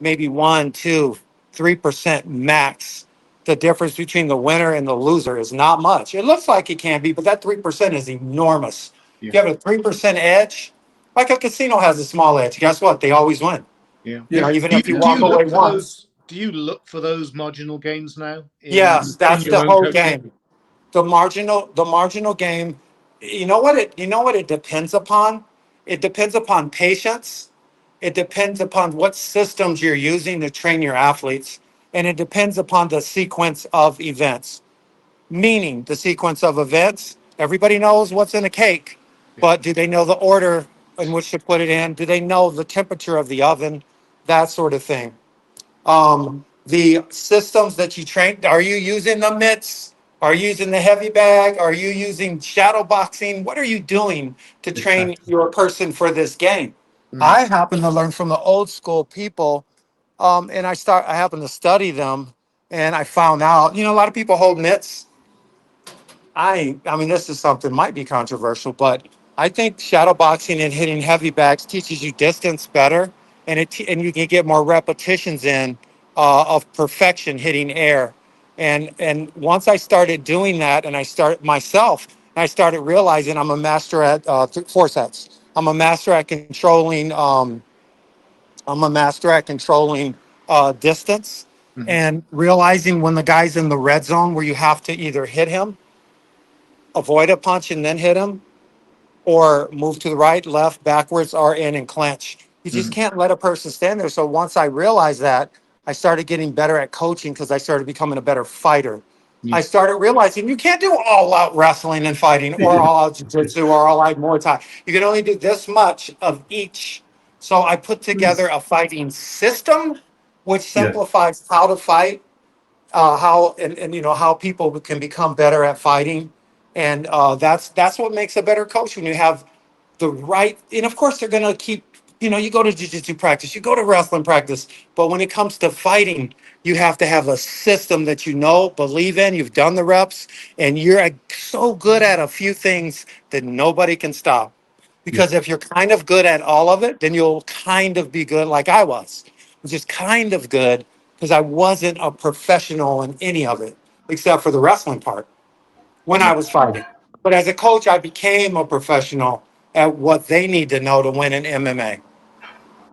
maybe 1, 2, 3% max. The difference between the winner and the loser is not much. It looks like it can be, but that 3% is enormous. If Yeah. you have a 3% edge, like a casino has a small edge, guess what? They always win. Yeah. Yeah. Even Do you, if you Yeah. do walk you away look for once. those? Do you look for those marginal gains now Yes, in that's your the own whole coaching? game. The marginal game. You know what it depends upon? It depends upon patience. It depends upon what systems you're using to train your athletes. And it depends upon the sequence of events. Meaning the sequence of events, everybody knows what's in a cake, Yeah. but do they know the order in which to put it in? Do they know the temperature of the oven? That sort of thing. The systems that you train, are you using the mitts? Are you using the heavy bag? Are you using shadow boxing? What are you doing to train Exactly. your person for this game? Mm. I happen to learn from the old school people, and I happen to study them, and I found out, a lot of people hold mitts. I mean, this is something might be controversial, but I think shadow boxing and hitting heavy bags teaches you distance better, and you can get more repetitions in of perfection hitting air. And once I started doing that, and I started realizing I'm a master at 4 sets. I'm a master at controlling. I'm a master at controlling distance, Mhm. and realizing when the guy's in the red zone where you have to either hit him, avoid a punch and then hit him, or move to the right, left, backwards, or in and clench. You just Mhm. can't let a person stand there. So once I realized that, I started getting better at coaching because I started becoming a better fighter. Yeah. I started realizing you can't do all out wrestling and fighting or Yeah. all out jiu-jitsu or all out Muay Thai. You can only do this much of each. So I put together a fighting system which Yeah. simplifies how to fight, how and how people can become better at fighting, and that's what makes a better coach when you have the right. And of course, they're gonna keep. You go to jiu-jitsu practice, you go to wrestling practice, but when it comes to fighting, you have to have a system that believe in. You've done the reps, and you're so good at a few things that nobody can stop. Yeah. Because if you're kind of good at all of it, then you'll kind of be good like I was, just kind of good because I wasn't a professional in any of it except for the wrestling part when I Yeah. was fighting. But as a coach, I became a professional at what they need to know to win in MMA.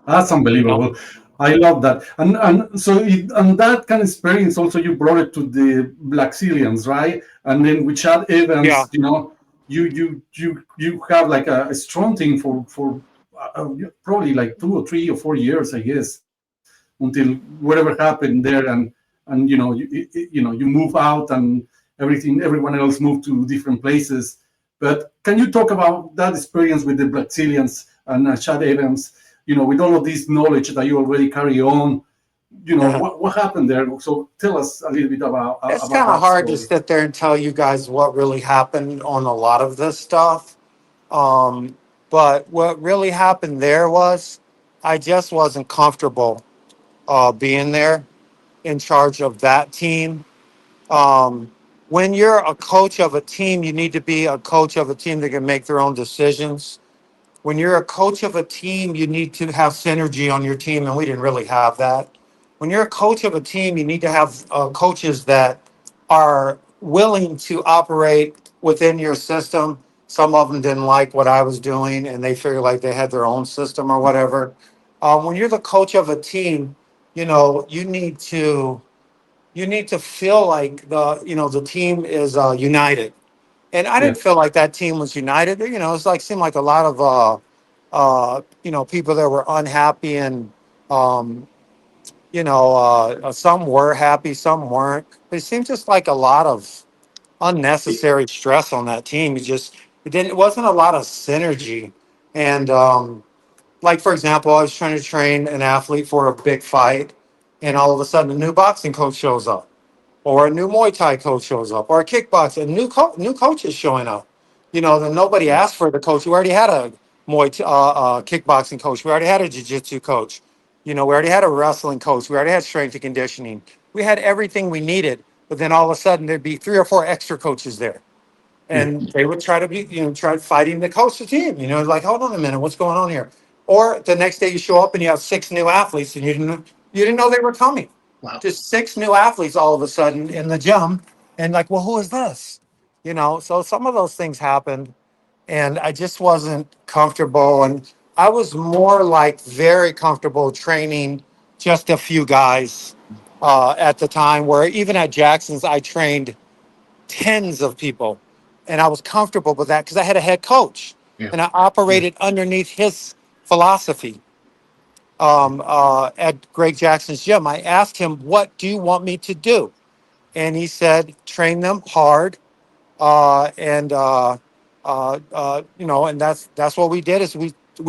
That's You unbelievable. I love that. And that kind of experience also you brought it to the Blackzilians, right? And then with Chad Yeah. Evans, you have like a strong team for probably like 2 or 3 or 4 years, I guess, until whatever happened there, and you move out and everyone else moved to different places. But can you talk about that experience with the Brazilians and Chad Evans? With all of this knowledge that you already carry on, what happened there? So tell us a little bit It's about kind of that hard to story. sit there and tell you guys what really happened on a lot of this stuff. But what really happened there was I just wasn't comfortable being there in charge of that team. When you're a coach of a team, you need to be a coach of a team that can make their own decisions. when you're a coach of a team, you need to have synergy on your team, and we didn't really have that. When you're a coach of a team, you need to have coaches that are willing to operate within your system. Some of them didn't like what I was doing, and they figured like they had their own system or whatever. When you're the coach of a team, you need to feel like the team is united. And I Yeah. didn't feel like that team was united. It's like seemed like a lot of people that were unhappy, and some were happy, some weren't. But it seemed just like a lot of unnecessary stress on that team. It wasn't a lot of synergy. And like for example, I was trying to train an athlete for a big fight, and all of a sudden a new boxing coach shows up, or a new Muay Thai coach shows up, or a kickboxing, new coach is showing up. Then nobody asked for the coach. We already had a kickboxing coach. We already had a Jiu Jitsu coach. We already had a wrestling coach. We already had strength and conditioning. We had everything we needed. But then all of a sudden there'd be 3 or 4 extra coaches there, Yeah. and they would try fighting the coach the team. Like, hold on a minute, what's going on here? Or the next day you show up and you have 6 new athletes, and you didn't know they were coming. Wow. Just 6 new athletes all of a sudden in the gym, and like, well, who is this? So some of those things happened, and I just wasn't comfortable. And I was more like very comfortable training just a few guys at the time, where even at Jackson's, I trained tens of people, and I was comfortable with that because I had a head coach, Yeah. and I operated underneath his philosophy. At Greg Jackson's gym, I asked him, "What do you want me to do?" And he said, "Train them hard." And that's what we did. Is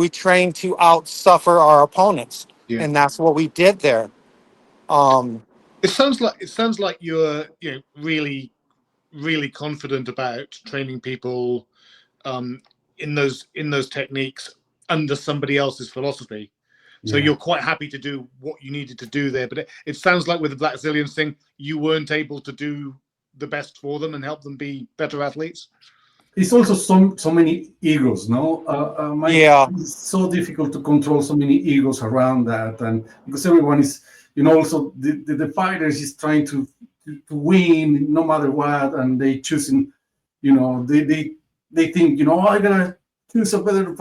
we trained to outsuffer our opponents, Yeah. and that's what we did there. It sounds like you're really, really confident about training people in those techniques under somebody else's philosophy. So Yeah. you're quite happy to do what you needed to do there. But it sounds like with the Black Zillions thing, you weren't able to do the best for them and help them be better athletes. It's also so many egos, no? Yeah. It's so difficult to control so many egos around that, and because everyone is, also the fighters is trying to win no matter what, and they choosing, they think, I'm gonna choose a better,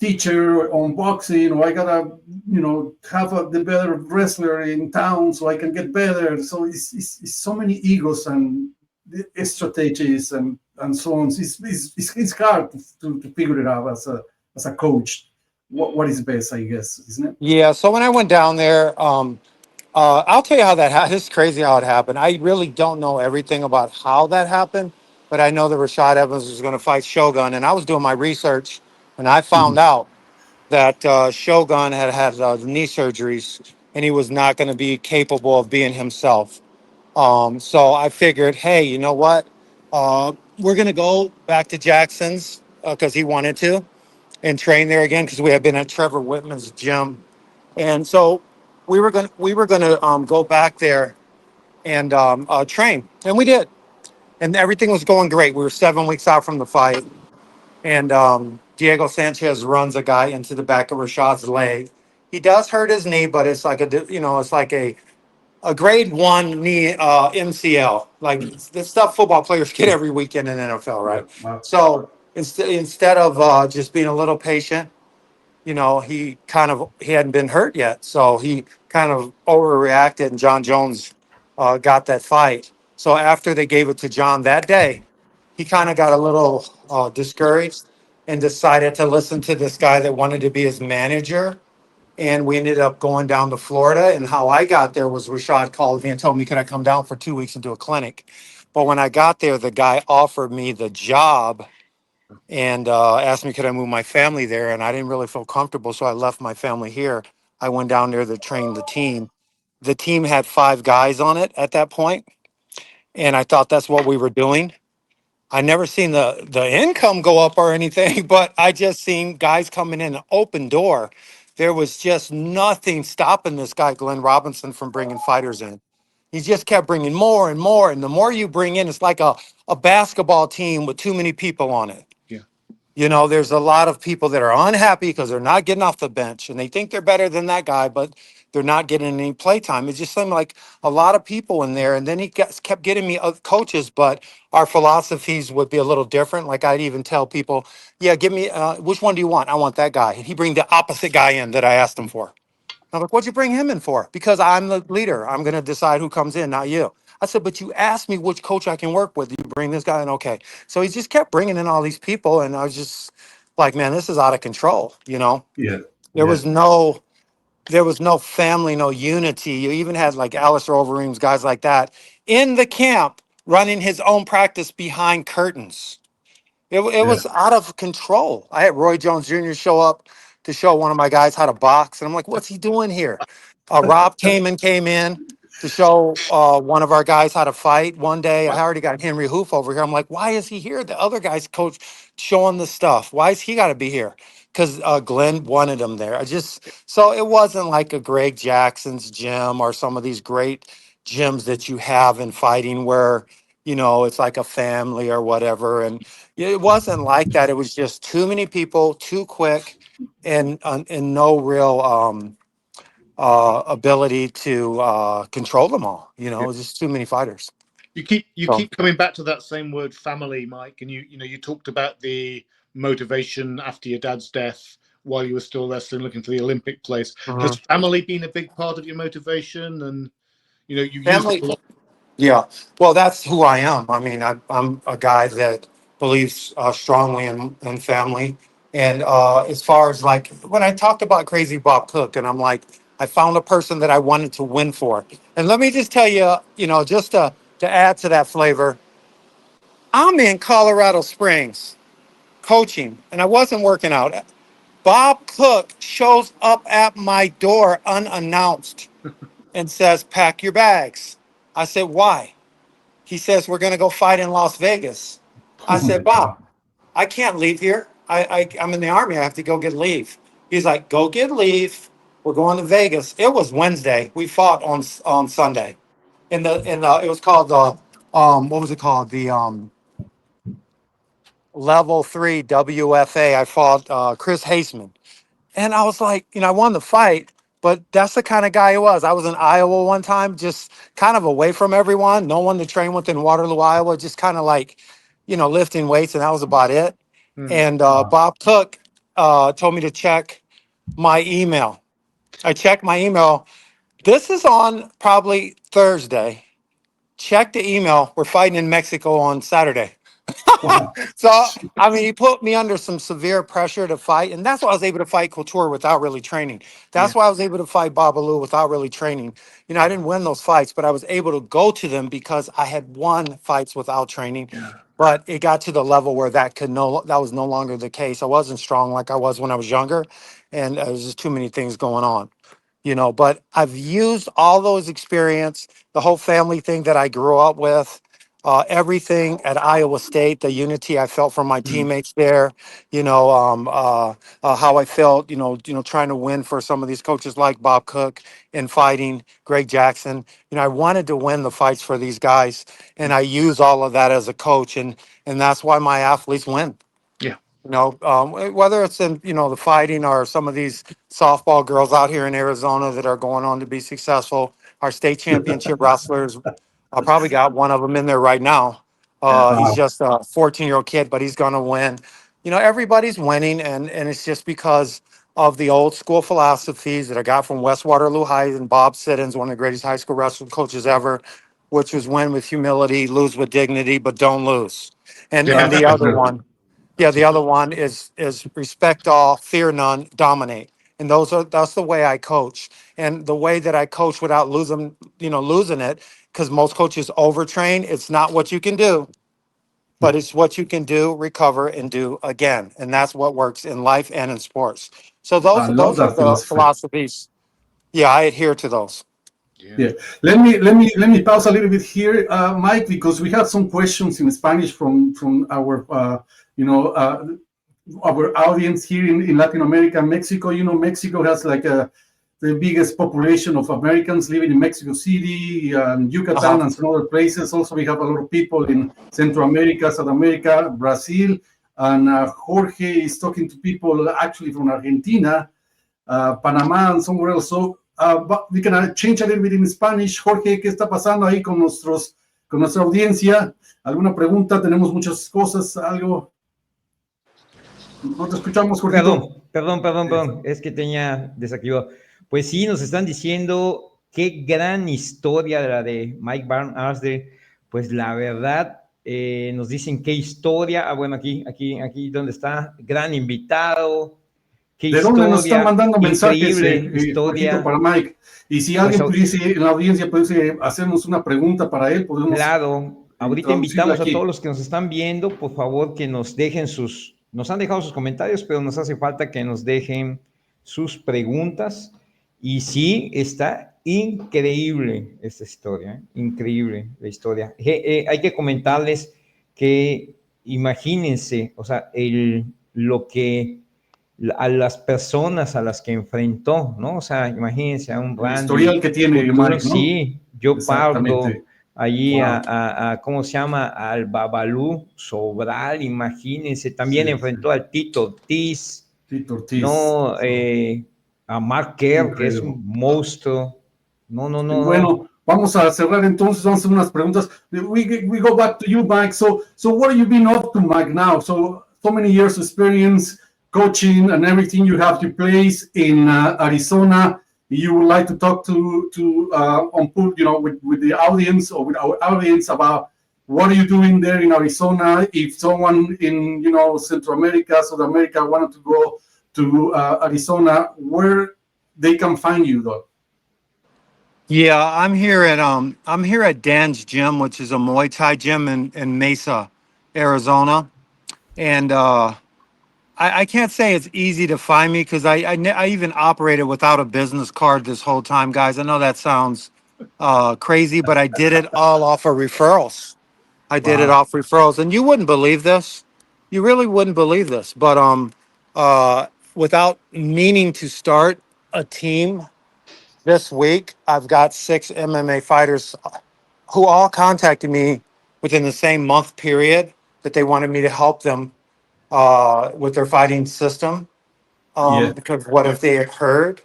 teacher on boxing, or I gotta, have the better wrestler in town so I can get better. So it's so many egos and the strategies and so on. It's hard to figure it out as a coach what is best, I guess, isn't it? Yeah. So when I went down there, I'll tell you how that happened. It's crazy how it happened. I really don't know everything about how that happened, but I know that Rashad Evans was going to fight Shogun, and I was doing my research, and I found out that Shogun had knee surgeries, and he was not going to be capable of being himself. So I figured, hey, you know what? We're going to go back to Jackson's because he wanted to, and train there again because we had been at Trevor Whitman's gym, and so we were gonna go back there and train, and we did, and everything was going great. We were 7 weeks out from the fight, and Diego Sanchez runs a guy into the back of Rashad's leg. He does hurt his knee, but it's like a grade 1 knee MCL, like the stuff football players get every weekend in the NFL, right? Wow. So instead of just being a little patient, he hadn't been hurt yet, so he kind of overreacted, and John Jones got that fight. So after they gave it to John that day, he kind of got a little discouraged and decided to listen to this guy that wanted to be his manager. And we ended up going down to Florida. And how I got there was Rashad called me and told me, could I come down for 2 weeks and do a clinic? But when I got there, the guy offered me the job and asked me, could I move my family there? And I didn't really feel comfortable, so I left my family here. I went down there to train the team. The team had 5 guys on it at that point, and I thought that's what we were doing. I never seen the income go up or anything, but I just seen guys coming in an open door. There was just nothing stopping this guy, Glenn Robinson, from bringing fighters in. He just kept bringing more and more. And the more you bring in, it's like a basketball team with too many people on it. Yeah. You know, there's a lot of people that are unhappy because they're not getting off the bench and they think they're better than that guy, but they're not getting any play time. It just seemed like a lot of people in there. And then he kept getting me coaches, but our philosophies would be a little different. Like I'd even tell people, yeah, give me, which one do you want? I want that guy. And he'd bring the opposite guy in that I asked him for. I'm like, what'd you bring him in for? Because I'm the leader. I'm going to decide who comes in, not you. I said, but you asked me which coach I can work with. You bring this guy in. Okay. So he just kept bringing in all these people. And I was just like, man, this is out of control. You know, Yeah. there was no family, no unity. You even had like Alistair Overeem's, guys like that in the camp running his own practice behind curtains. It was out of control. I had Roy Jones Jr. show up to show one of my guys how to box. And I'm like, what's he doing here? Rob came in to show one of our guys how to fight one day. I already got Henry Hoof over here. I'm like, why is he here? The other guy's coach showing the stuff. Why is he got to be here? Because Glenn wanted him there. So it wasn't like a Greg Jackson's gym or some of these great gyms that you have in fighting where, you know, it's like a family or whatever. And it wasn't like that. It was just too many people, too quick, and no real ability to control them all. You know, it was just too many fighters. You keep coming back to that same word, family, Mike, and you talked about the motivation after your dad's death while you were still wrestling, looking for the Olympic place. Has family been a big part of your motivation? And you family. used it a lot. Yeah, well, that's who I am. I mean, I'm a guy that believes strongly in family. And as far as like when I talked about Crazy Bob Cook, and I'm like, I found a person that I wanted to win for. And let me just tell you, you know, just to add to that flavor, I'm in Colorado Springs coaching, and I wasn't working out. Bob Cook shows up at my door unannounced and says, "Pack your bags." I said, "Why?" He says, "We're going to go fight in Las Vegas." I Oh my said, "Bob, God. I can't leave here. I'm in the Army. I have to go get leave." He's like, "Go get leave. We're going to Vegas." It was Wednesday. We fought on Sunday. It was called what was it called? The level 3 WFA. I fought Chris Haseman. And I was like, you know, I won the fight, but that's the kind of guy he was. I was in Iowa one time, just kind of away from everyone, no one to train with in Waterloo, Iowa, just kind of like, you know, lifting weights, and that was about it. And Bob Cook told me to check my email. I checked my email. This is on probably Thursday. Check the email. We're fighting in Mexico on Saturday. So, I mean, he put me under some severe pressure to fight. And that's why I was able to fight Couture without really training. That's why I was able to fight Babalu without really training. You know, I didn't win those fights, but I was able to go to them because I had won fights without training. But it got to the level where that was no longer the case. I wasn't strong like I was when I was younger. And there was just too many things going on. You know, but I've used all those experience, the whole family thing that I grew up with, everything at Iowa State, the unity I felt from my teammates there, you know, how I felt, you know, trying to win for some of these coaches like Bob Cook in fighting, Greg Jackson. You know, I wanted to win the fights for these guys, and I use all of that as a coach, and that's why my athletes win. You know, whether it's in, you know, the fighting or some of these softball girls out here in Arizona that are going on to be successful, our state championship wrestlers. I probably got one of them in there right now. He's just a 14-year-old kid, but he's going to win. You know, everybody's winning, and it's just because of the old school philosophies that I got from West Waterloo High and Bob Siddons, one of the greatest high school wrestling coaches ever, which was win with humility, lose with dignity, but don't lose. And the other one. Yeah, the other one is respect all, fear none, dominate. And that's the way I coach. And the way that I coach without losing it, because most coaches overtrain. It's not what you can do, but it's what you can do, recover, and do again. And that's what works in life and in sports. So I love those are that the philosophy. philosophies. Yeah, I adhere to those. Yeah. Let me pause a little bit here, Mike, because we have some questions in Spanish from our our audience here in Latin America, Mexico. You know, Mexico has like a the biggest population of Americans living in Mexico City and Yucatan and some other places. Also, we have a lot of people in Central America, South America, Brazil, and Jorge is talking to people actually from Argentina, Panamá, and somewhere else. So but we can change a little bit in Spanish. Jorge, ¿qué está pasando ahí con nuestra audiencia? ¿Alguna pregunta? Tenemos muchas cosas, algo. No te escuchamos, Jorge. Perdón. Es que tenía desactivado. Pues sí, nos están diciendo qué gran historia la de Mike Barn Arsdale. Pues la verdad, nos dicen qué historia. Bueno, aquí donde está, gran invitado. Qué ¿De historia, dónde nos están mandando mensajes? Historia Para Mike. Y si alguien pudiese, en la audiencia, pudiese hacernos una pregunta para él, podemos. Claro, ahorita invitamos aquí a todos los que nos están viendo, por favor, que nos dejen nos han dejado sus comentarios, pero nos hace falta que nos dejen sus preguntas. Y sí, está increíble esta historia, increíble la historia. Hay que comentarles que imagínense, o sea, lo que a las personas a las que enfrentó, ¿no? O sea, imagínense a un Randy. El historial que tiene Mike, ¿no? Sí, yo Pardo, allí ¿cómo se llama? Al Babalú Sobral, imagínense. También enfrentó al Tito Ortiz. No, a Mark Kerr, que es un monstruo. No. Bueno, vamos a cerrar entonces, vamos a hacer unas preguntas. We go back to you, Mike. So what have you been up to, Mike, now? So many years of experience, coaching and everything you have to place in Arizona. You would like to talk with the audience or with our audience about what are you doing there in Arizona? If someone in Central America, South America wanted to go to Arizona, where they can find you, though? Yeah, I'm here at Dan's Gym, which is a Muay Thai gym in Mesa, Arizona, and I can't say it's easy to find me because I even operated without a business card this whole time, guys. I know that sounds crazy, but I did it all off of referrals. I did it off referrals, and you wouldn't believe this. You really wouldn't believe this, but without meaning to start a team this week, I've got 6 MMA fighters who all contacted me within the same month period that they wanted me to help them with their fighting system. Because what if they had heard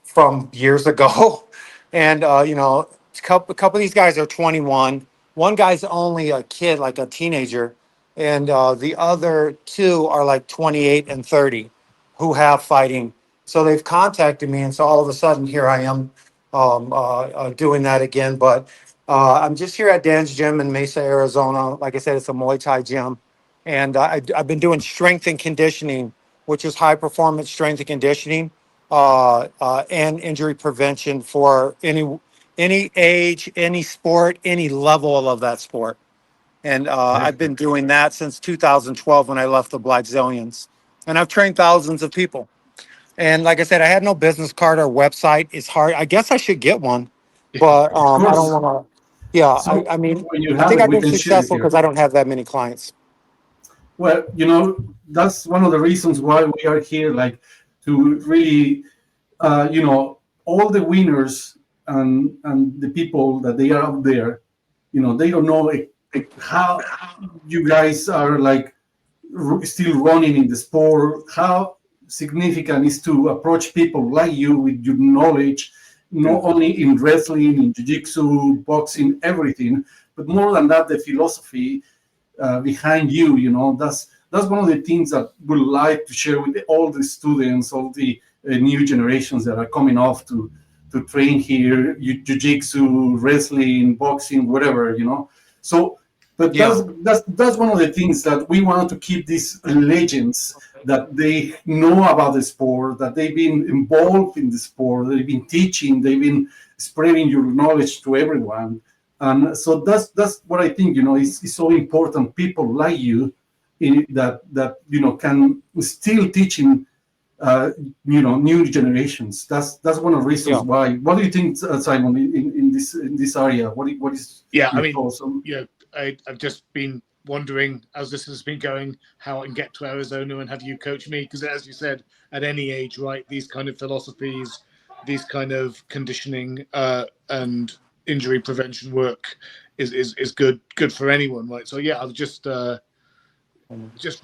from years ago? And, a couple of these guys are 21. One guy's only a kid, like a teenager. And the other 2 are like 28 and 30 who have fighting. So they've contacted me. And so all of a sudden, here I am doing that again. But I'm just here at Dan's Gym in Mesa, Arizona. Like I said, it's a Muay Thai gym. And I've been doing strength and conditioning, which is high performance strength and conditioning and injury prevention for any age, any sport, any level of that sport. And I've been doing that since 2012 when I left the Black Zillions. And I've trained thousands of people. And like I said, I had no business card or website. It's hard. I guess I should get one, but I don't want to. Yeah, So I think I've been successful because I don't have that many clients. Well, that's one of the reasons why we are here, like to really, all the winners and the people that they are out there, they don't know how you guys are like still running in the sport, how significant is to approach people like you with your knowledge, not only in wrestling, in jiu-jitsu, boxing, everything, but more than that, the philosophy behind you. That's one of the things that we'd like to share with all the students, all the new generations that are coming off to train here, jiu-jitsu, wrestling, boxing, whatever, So, but that's one of the things that we want to keep these legends, that they know about the sport, that they've been involved in the sport, they've been teaching, they've been spreading your knowledge to everyone. And so that's what I think, is so important. People like you that can still teaching, new generations. That's one of the reasons why. What do you think, Simon, in this area? What is? Yeah, I mean, I've just been wondering, as this has been going, how I can get to Arizona and have you coach me, because as you said, at any age, right, these kind of philosophies these kind of conditioning and injury prevention work is good for anyone, right? So yeah, I was just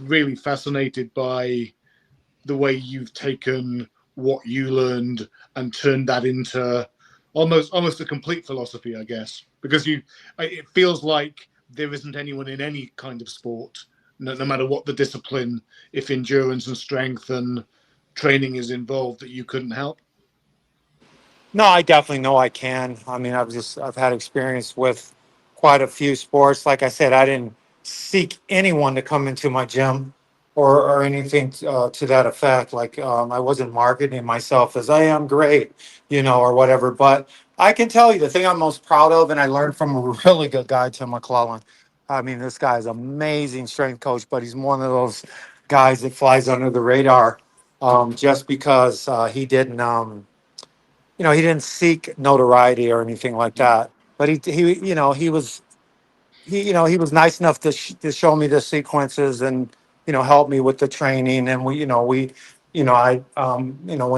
really fascinated by the way you've taken what you learned and turned that into almost a complete philosophy, I guess, because it feels like there isn't anyone in any kind of sport, no matter what the discipline, if endurance and strength and training is involved, that you couldn't help. No, I definitely know I can. I mean, I've had experience with quite a few sports. Like I said, I didn't seek anyone to come into my gym or anything to that effect. Like I wasn't marketing myself as I am great, or whatever. But I can tell you the thing I'm most proud of, and I learned from a really good guy, Tim McClellan. I mean, this guy is amazing strength coach, but he's one of those guys that flies under the radar just because he didn't. He didn't seek notoriety or anything like that. But he was nice enough to show me the sequences and help me with the training. And when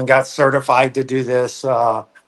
got certified to do this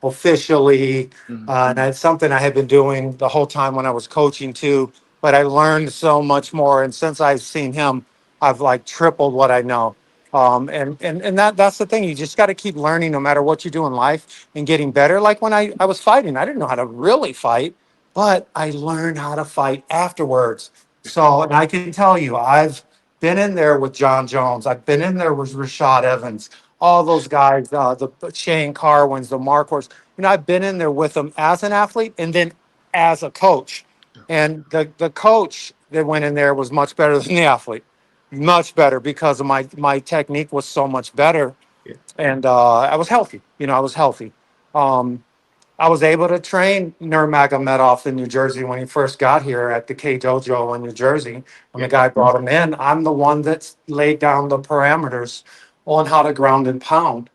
officially, and that's something I had been doing the whole time when I was coaching too. But I learned so much more, and since I've seen him, I've like tripled what I know. And that's the thing. You just got to keep learning no matter what you do in life and getting better. Like when I was fighting, I didn't know how to really fight, but I learned how to fight afterwards. So, and I can tell you, I've been in there with John Jones. I've been in there with Rashad Evans, all those guys, the Shane Carwins, the Mark Horse. I've been in there with them as an athlete and then as a coach. And the coach that went in there was much better than the athlete. Much better because of my technique was so much better, Yeah. and I was healthy. I was healthy. I was able to train Nurmagomedov in New Jersey when he first got here at the K Dojo in New Jersey. When the guy brought him in, I'm the one that laid down the parameters on how to ground and pound.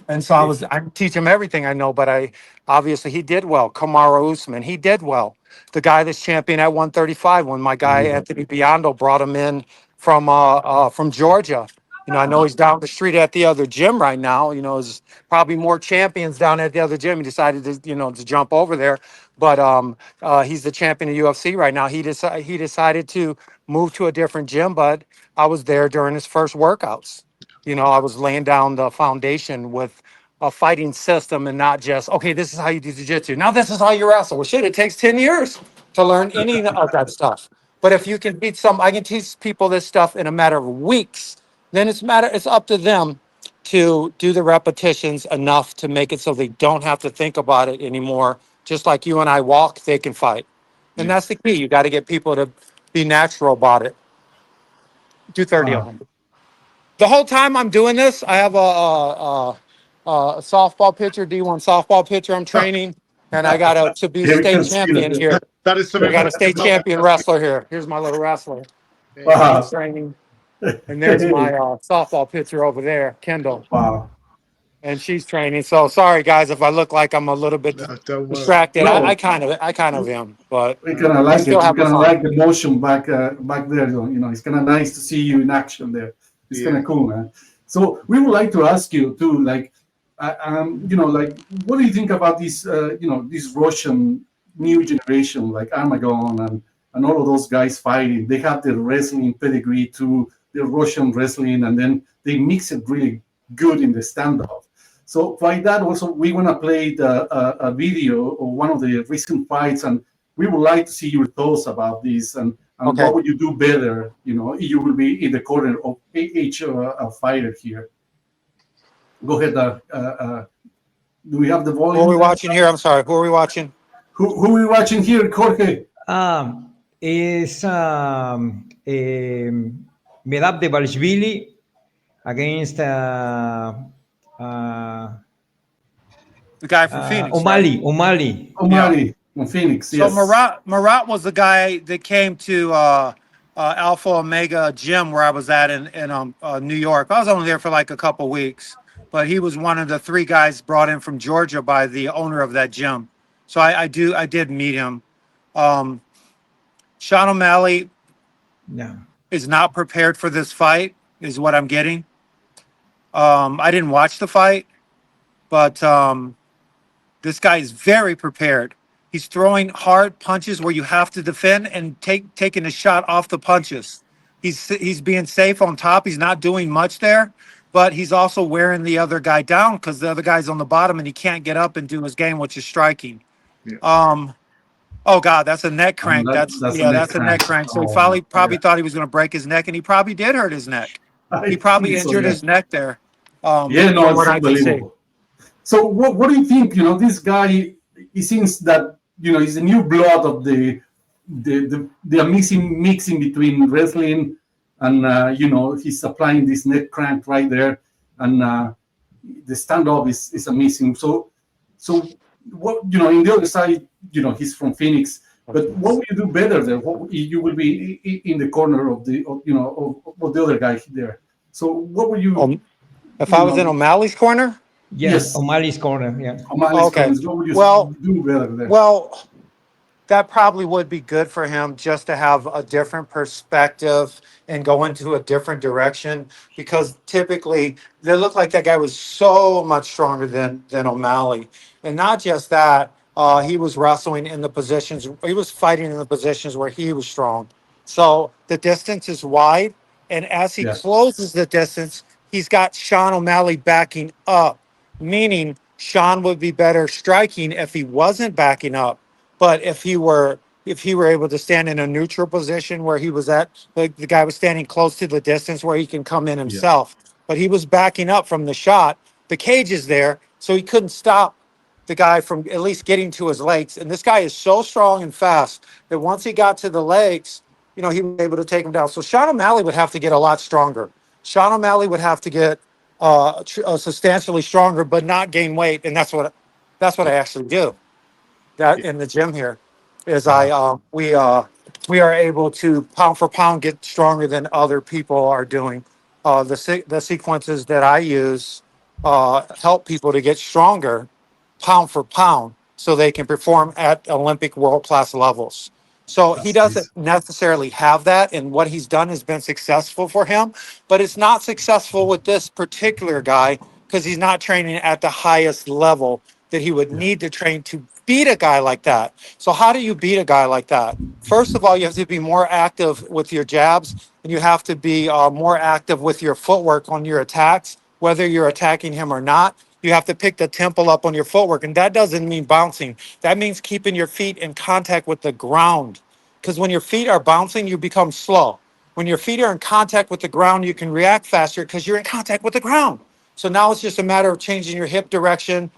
And so I teach him everything I know, but obviously he did well. Kamaru Usman, he did well. The guy that's champion at 135, when my guy Anthony Biondo brought him in from Georgia. I know he's down the street at the other gym right now. There's probably more champions down at the other gym. He decided to jump over there, but he's the champion of UFC right now. He decided to move to a different gym, but I was there during his first workouts. I was laying down the foundation with a fighting system and not just, okay, this is how you do jiu-jitsu. Now this is how you wrestle. Well, shit, it takes 10 years to learn any of that stuff. But if you can I can teach people this stuff in a matter of weeks, then it's up to them to do the repetitions enough to make it so they don't have to think about it anymore. Just like you and I walk, they can fight. And that's the key. You got to get people to be natural about it. Do 30 of them. The whole time I'm doing this, I have a softball pitcher, D1 softball pitcher I'm training, and I got to be state champion here. That is something. I got a state champion wrestler here. Here's my little wrestler. Wow. He's training. And there's my softball pitcher over there, Kendall. Wow. And she's training. So sorry, guys, if I look like I'm a little bit distracted. No. I kind of am, but We kind of like it. We still have kind of fun. like the motion back there. It's kind of nice to see you in action there. It's kind of cool, man. So we would like to ask you too, like, what do you think about this, this Russian new generation, like Armagon and all of those guys fighting? They have the wrestling pedigree to the Russian wrestling, and then they mix it really good in the standoff. So by that also, we want to play a video of one of the recent fights, and we would like to see your thoughts about this and Okay. what would you do better? You will be in the corner of each fighter here. Go ahead. Do we have the volume? Who are we watching here? I'm sorry. Who are we watching? Who are we watching here, Jorge? Es Medab de Balshvili against The guy from Phoenix. O'Malley. O'Malley from Phoenix. So Yes. Marat was the guy that came to Alpha Omega gym where I was at in New York. I was only there for like a couple weeks, but he was one of the 3 guys brought in from Georgia by the owner of that gym. So I did meet him. Sean O'Malley is not prepared for this fight, is what I'm getting. I didn't watch the fight, but This guy is very prepared. He's throwing hard punches where you have to defend and taking a shot off the punches. He's being safe on top. He's not doing much there, but he's also wearing the other guy down because the other guy's on the bottom and he can't get up and do his game, which is striking. Yeah. Oh God, that's a neck crank. That's a neck crank. So he probably thought he was going to break his neck, and he probably did hurt his neck. He probably injured his neck there. It's unbelievable. So what do you think? This guy, he seems that he's a new blood of the amazing mixing between wrestling and he's applying this neck crank right there, and the stand-up is amazing. So what in the other side, he's from Phoenix, but what will you do better there? You will be in the corner of the other guy there. So what would you? If I was in O'Malley's corner? Yes, O'Malley's corner. Yeah. O'Malley's corner. What would you do better there? Well, that probably would be good for him just to have a different perspective and go into a different direction, because typically they look like that guy was so much stronger than O'Malley. And not just that, he was wrestling in the positions, he was fighting in the positions where he was strong. So the distance is wide. And as he closes the distance, he's got Sean O'Malley backing up, meaning Sean would be better striking if he wasn't backing up. But if he were able to stand in a neutral position where he was at, the guy was standing close to the distance where he can come in himself. But he was backing up from the shot. The cage is there, so he couldn't stop the guy from at least getting to his legs. And this guy is so strong and fast that once he got to the legs, he was able to take him down. So Sean O'Malley would have to get a lot stronger. Sean O'Malley would have to get substantially stronger, but not gain weight. And that's what I actually do. That in the gym here is we are able to pound for pound get stronger than other people are doing. The sequences that I use help people to get stronger pound for pound so they can perform at Olympic world class levels. So he doesn't necessarily have that, and what he's done has been successful for him, but it's not successful with this particular guy because he's not training at the highest level that he would need to train to beat a guy like that. So how do you beat a guy like that? First of all, you have to be more active with your jabs, and you have to be more active with your footwork on your attacks, whether you're attacking him or not. You have to pick the tempo up on your footwork, and that doesn't mean bouncing. That means keeping your feet in contact with the ground, because when your feet are bouncing, you become slow. When your feet are in contact with the ground, you can react faster because you're in contact with the ground. So now it's just a matter of changing your hip direction,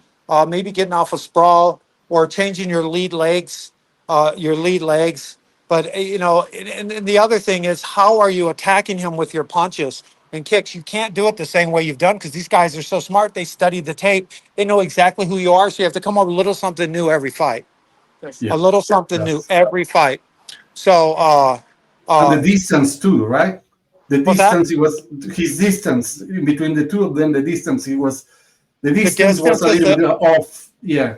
maybe getting off a sprawl, or changing your lead legs. But and the other thing is, how are you attacking him with your punches and kicks? You can't do it the same way you've done because these guys are so smart. They studied the tape. They know exactly who you are. So you have to come up with a little something new every fight. A little something new every fight. So and the distance too, right? The distance, his distance in between the two of them. The distance was a little bit off. Yeah.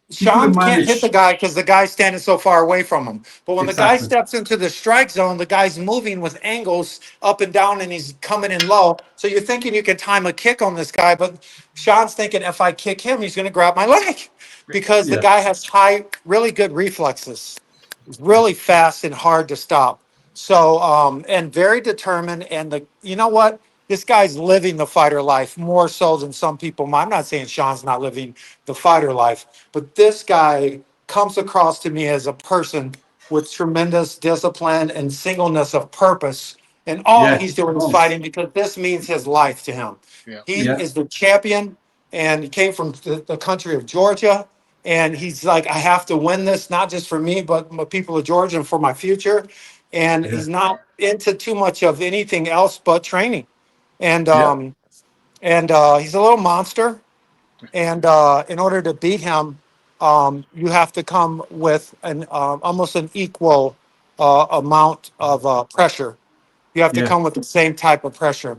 Sean can't hit the guy because the guy's standing so far away from him. But when the guy steps into the strike zone, the guy's moving with angles up and down, and he's coming in low. So you're thinking you can time a kick on this guy, but Sean's thinking if I kick him, he's going to grab my leg because the guy has really good reflexes. It's really fast and hard to stop. So, and very determined. And you know what? This guy's living the fighter life more so than some people. I'm not saying Sean's not living the fighter life, but this guy comes across to me as a person with tremendous discipline and singleness of purpose. And all he's doing is fighting because this means his life to him. Yeah. He is the champion, and he came from the country of Georgia. And he's like, I have to win this, not just for me, but my people of Georgia and for my future. And he's not into too much of anything else but training. And he's a little monster. And in order to beat him, you have to come with almost an equal amount of pressure. You have to come with the same type of pressure.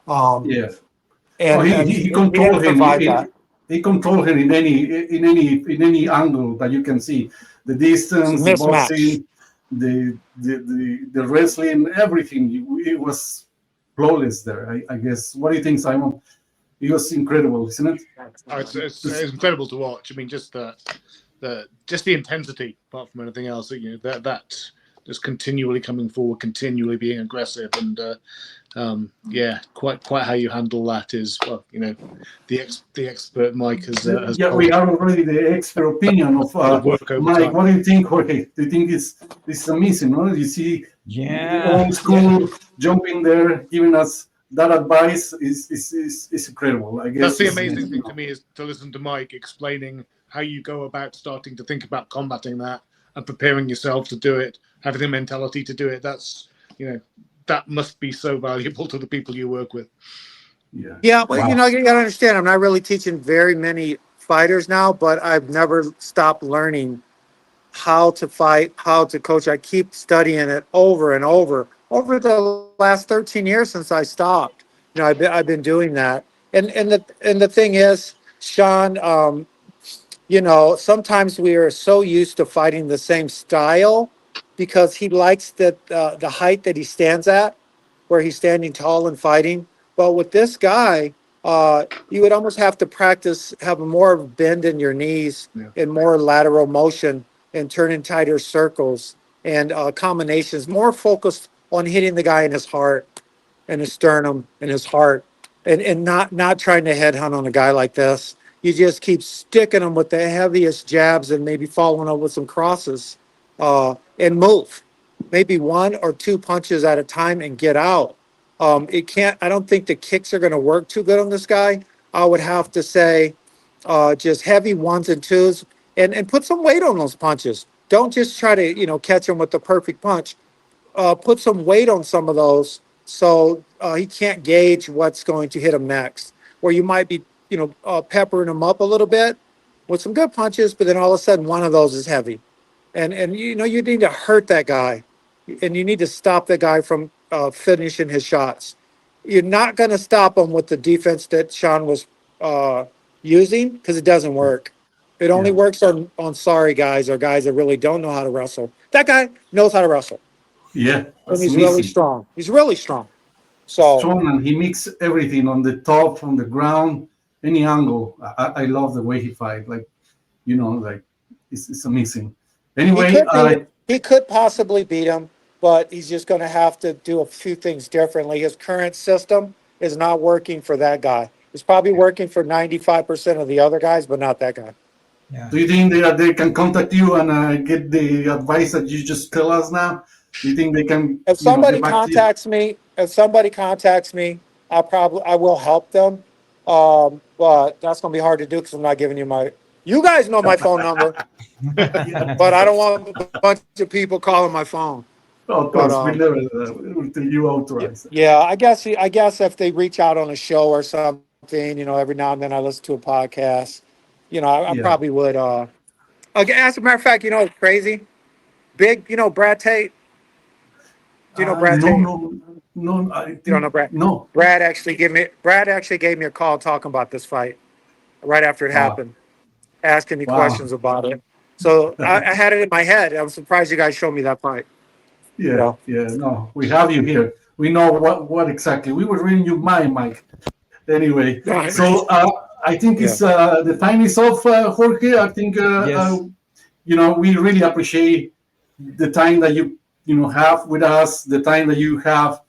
And he controls him. He controls him in any angle that you can see. The distance, the boxing, the wrestling, everything. It was flawless there, I guess. What do you think, Simon? It was incredible, isn't it? Oh, it's incredible to watch. I mean, just the intensity, apart from anything else. You know, that just continually coming forward, continually being aggressive, and quite how you handle that is, well, you know, the expert Mike has we are already the expert opinion of work over Mike. time. What do you think, Jorge? Do you think this is amazing? No, you see, old school jumping there, giving us that advice is incredible. I guess That's the amazing thing to me, is to listen to Mike explaining how you go about starting to think about combating that and preparing yourself to do it, having the mentality to do it. That's, you know, that must be so valuable to the people you work with. Yeah, but you know, you gotta understand, I'm not really teaching very many fighters now, but I've never stopped learning how to fight, how to coach. I keep studying it over and over the last 13 years since I stopped. You know, I've been doing that. And the thing is, Sean, you know, sometimes we are so used to fighting the same style because he likes the height that he stands at, where he's standing tall and fighting. But with this guy, you would almost have to practice having more bend in your knees and more lateral motion and turning tighter circles and combinations, more focused on hitting the guy in his heart and his sternum and his heart, and not trying to headhunt on a guy like this. You just keep sticking him with the heaviest jabs and maybe following up with some crosses, and move. Maybe 1 or 2 punches at a time and get out. I don't think the kicks are going to work too good on this guy. I would have to say just heavy 1s and 2s and put some weight on those punches. Don't just try to, you know, catch him with the perfect punch. Put some weight on some of those so he can't gauge what's going to hit him next. Where you might be, you know, peppering him up a little bit with some good punches, but then all of a sudden one of those is heavy. And you know, you need to hurt that guy. And you need to stop the guy from finishing his shots. You're not going to stop him with the defense that Sean was using, because it doesn't work. It only works on sorry guys or guys that really don't know how to wrestle. That guy knows how to wrestle. Yeah, And he's really strong. He's really strong. So strong, and he mixes everything on the top, on the ground, any angle. I love the way he fight. Like, you know, like it's amazing. Anyway, he could possibly beat him, but he's just going to have to do a few things differently. His current system is not working for that guy. It's probably working for 95% of the other guys, but not that guy. Yeah. Do you think they can contact you and get the advice that you just tell us now? Do you think they can? If somebody contacts me, I will help them. But that's going to be hard to do because I'm not giving you my. You guys know my phone number, but I don't want a bunch of people calling my phone. Oh, of course, we never until you authorize it. Yeah, I guess if they reach out on a show or something, you know, every now and then I listen to a podcast. You know, I probably would. As a matter of fact, you know, it's crazy. Big, you know, Brad Tate. Do you know Brad Tate? No. You don't know Brad? No. Brad actually gave me a call talking about this fight right after it happened, asking me questions about it. So I had it in my head. I'm surprised you guys showed me that fight. Yeah. No, we have you here. We know what exactly. We were reading your mind, Mike. Anyway, so I think it's the time is off, Jorge. I think you know, we really appreciate the time that you have with us, the time that you have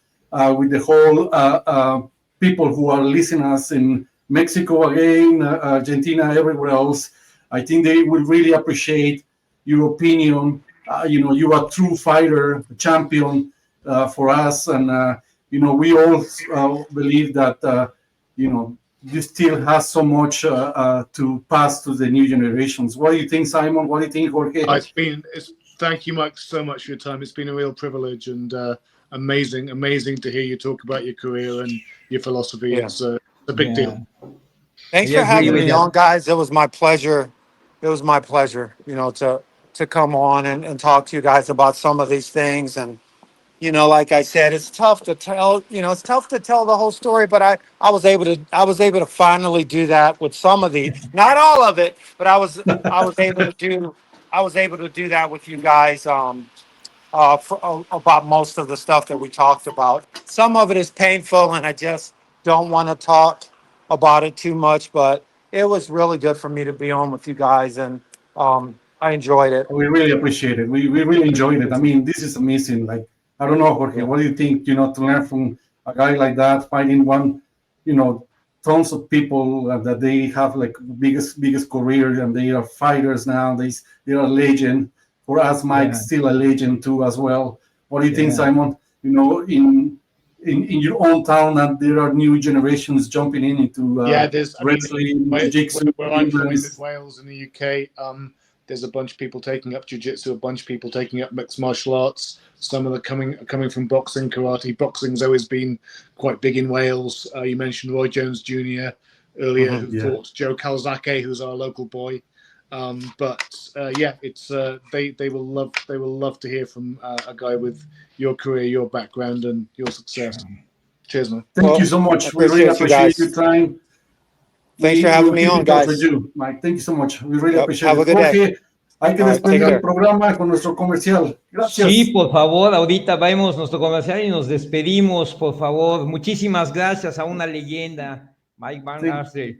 with the whole people who are listening us in Mexico again, Argentina, everywhere else. I think they will really appreciate your opinion. You know, you are a true fighter, a champion for us, and you know, we all believe that you know, you still have so much to pass to the new generations. What do you think, Simon? What do you think, Jorge? Thank you, Mike, so much for your time. It's been a real privilege and amazing to hear you talk about your career and your philosophy. Yeah. It's a big deal. Thanks for having me on, guys. It was my pleasure. You know, to come on and talk to you guys about some of these things. And you know, like I said, it's tough to tell. You know, it's tough to tell the whole story. But I was able to finally do that with some of the, not all of it, but I was able to do that with you guys. About most of the stuff that we talked about. Some of it is painful, and I just don't want to talk about it too much, but it was really good for me to be on with you guys, and I enjoyed it. We really appreciate it. We really enjoyed it. I mean, this is amazing. Like, I don't know, Jorge, what do you think, to learn from a guy like that, fighting one, tons of people that they have like biggest career, and they are fighters now. They are a legend. For us, Mike's still a legend too as well. What do you think, Simon? In your own town, that there are new generations jumping into wrestling, jiu-jitsu. Where I'm from in Wales in the UK, there's a bunch of people taking up jiu-jitsu, a bunch of people taking up mixed martial arts. Some of them coming from boxing, karate. Boxing's always been quite big in Wales. You mentioned Roy Jones Jr. earlier, who fought Joe Calzaghe, who's our local boy. It's they will love to hear from a guy with your career, your background, and your success. Cheers, man. Thank you so much. We really appreciate your time. Thanks for having me on, guys. Mike, thank you so much. We really appreciate it. Have a good day. Hay que despedir el programa con nuestro comercial. Gracias. Sí, por favor, ahorita vemos nuestro comercial y nos despedimos, por favor. Muchísimas gracias a una leyenda, Mike Van Arsdale.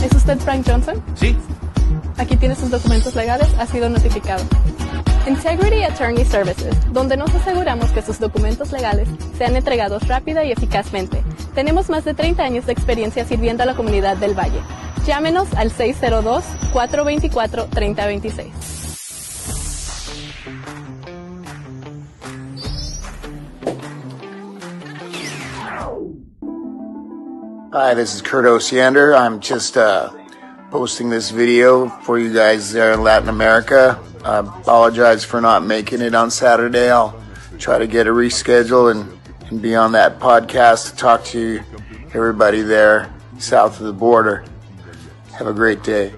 ¿Es usted Frank Johnson? Sí. Aquí tiene sus documentos legales, ha sido notificado. Integrity Attorney Services, donde nos aseguramos que sus documentos legales sean entregados rápida y eficazmente. Tenemos más de 30 años de experiencia sirviendo a la comunidad del Valle. Llámenos al 602-424-3026. Hi, this is Kurt Osiander. I'm just posting this video for you guys there in Latin America. I apologize for not making it on Saturday. I'll try to get a reschedule and be on that podcast to talk to everybody there south of the border. Have a great day.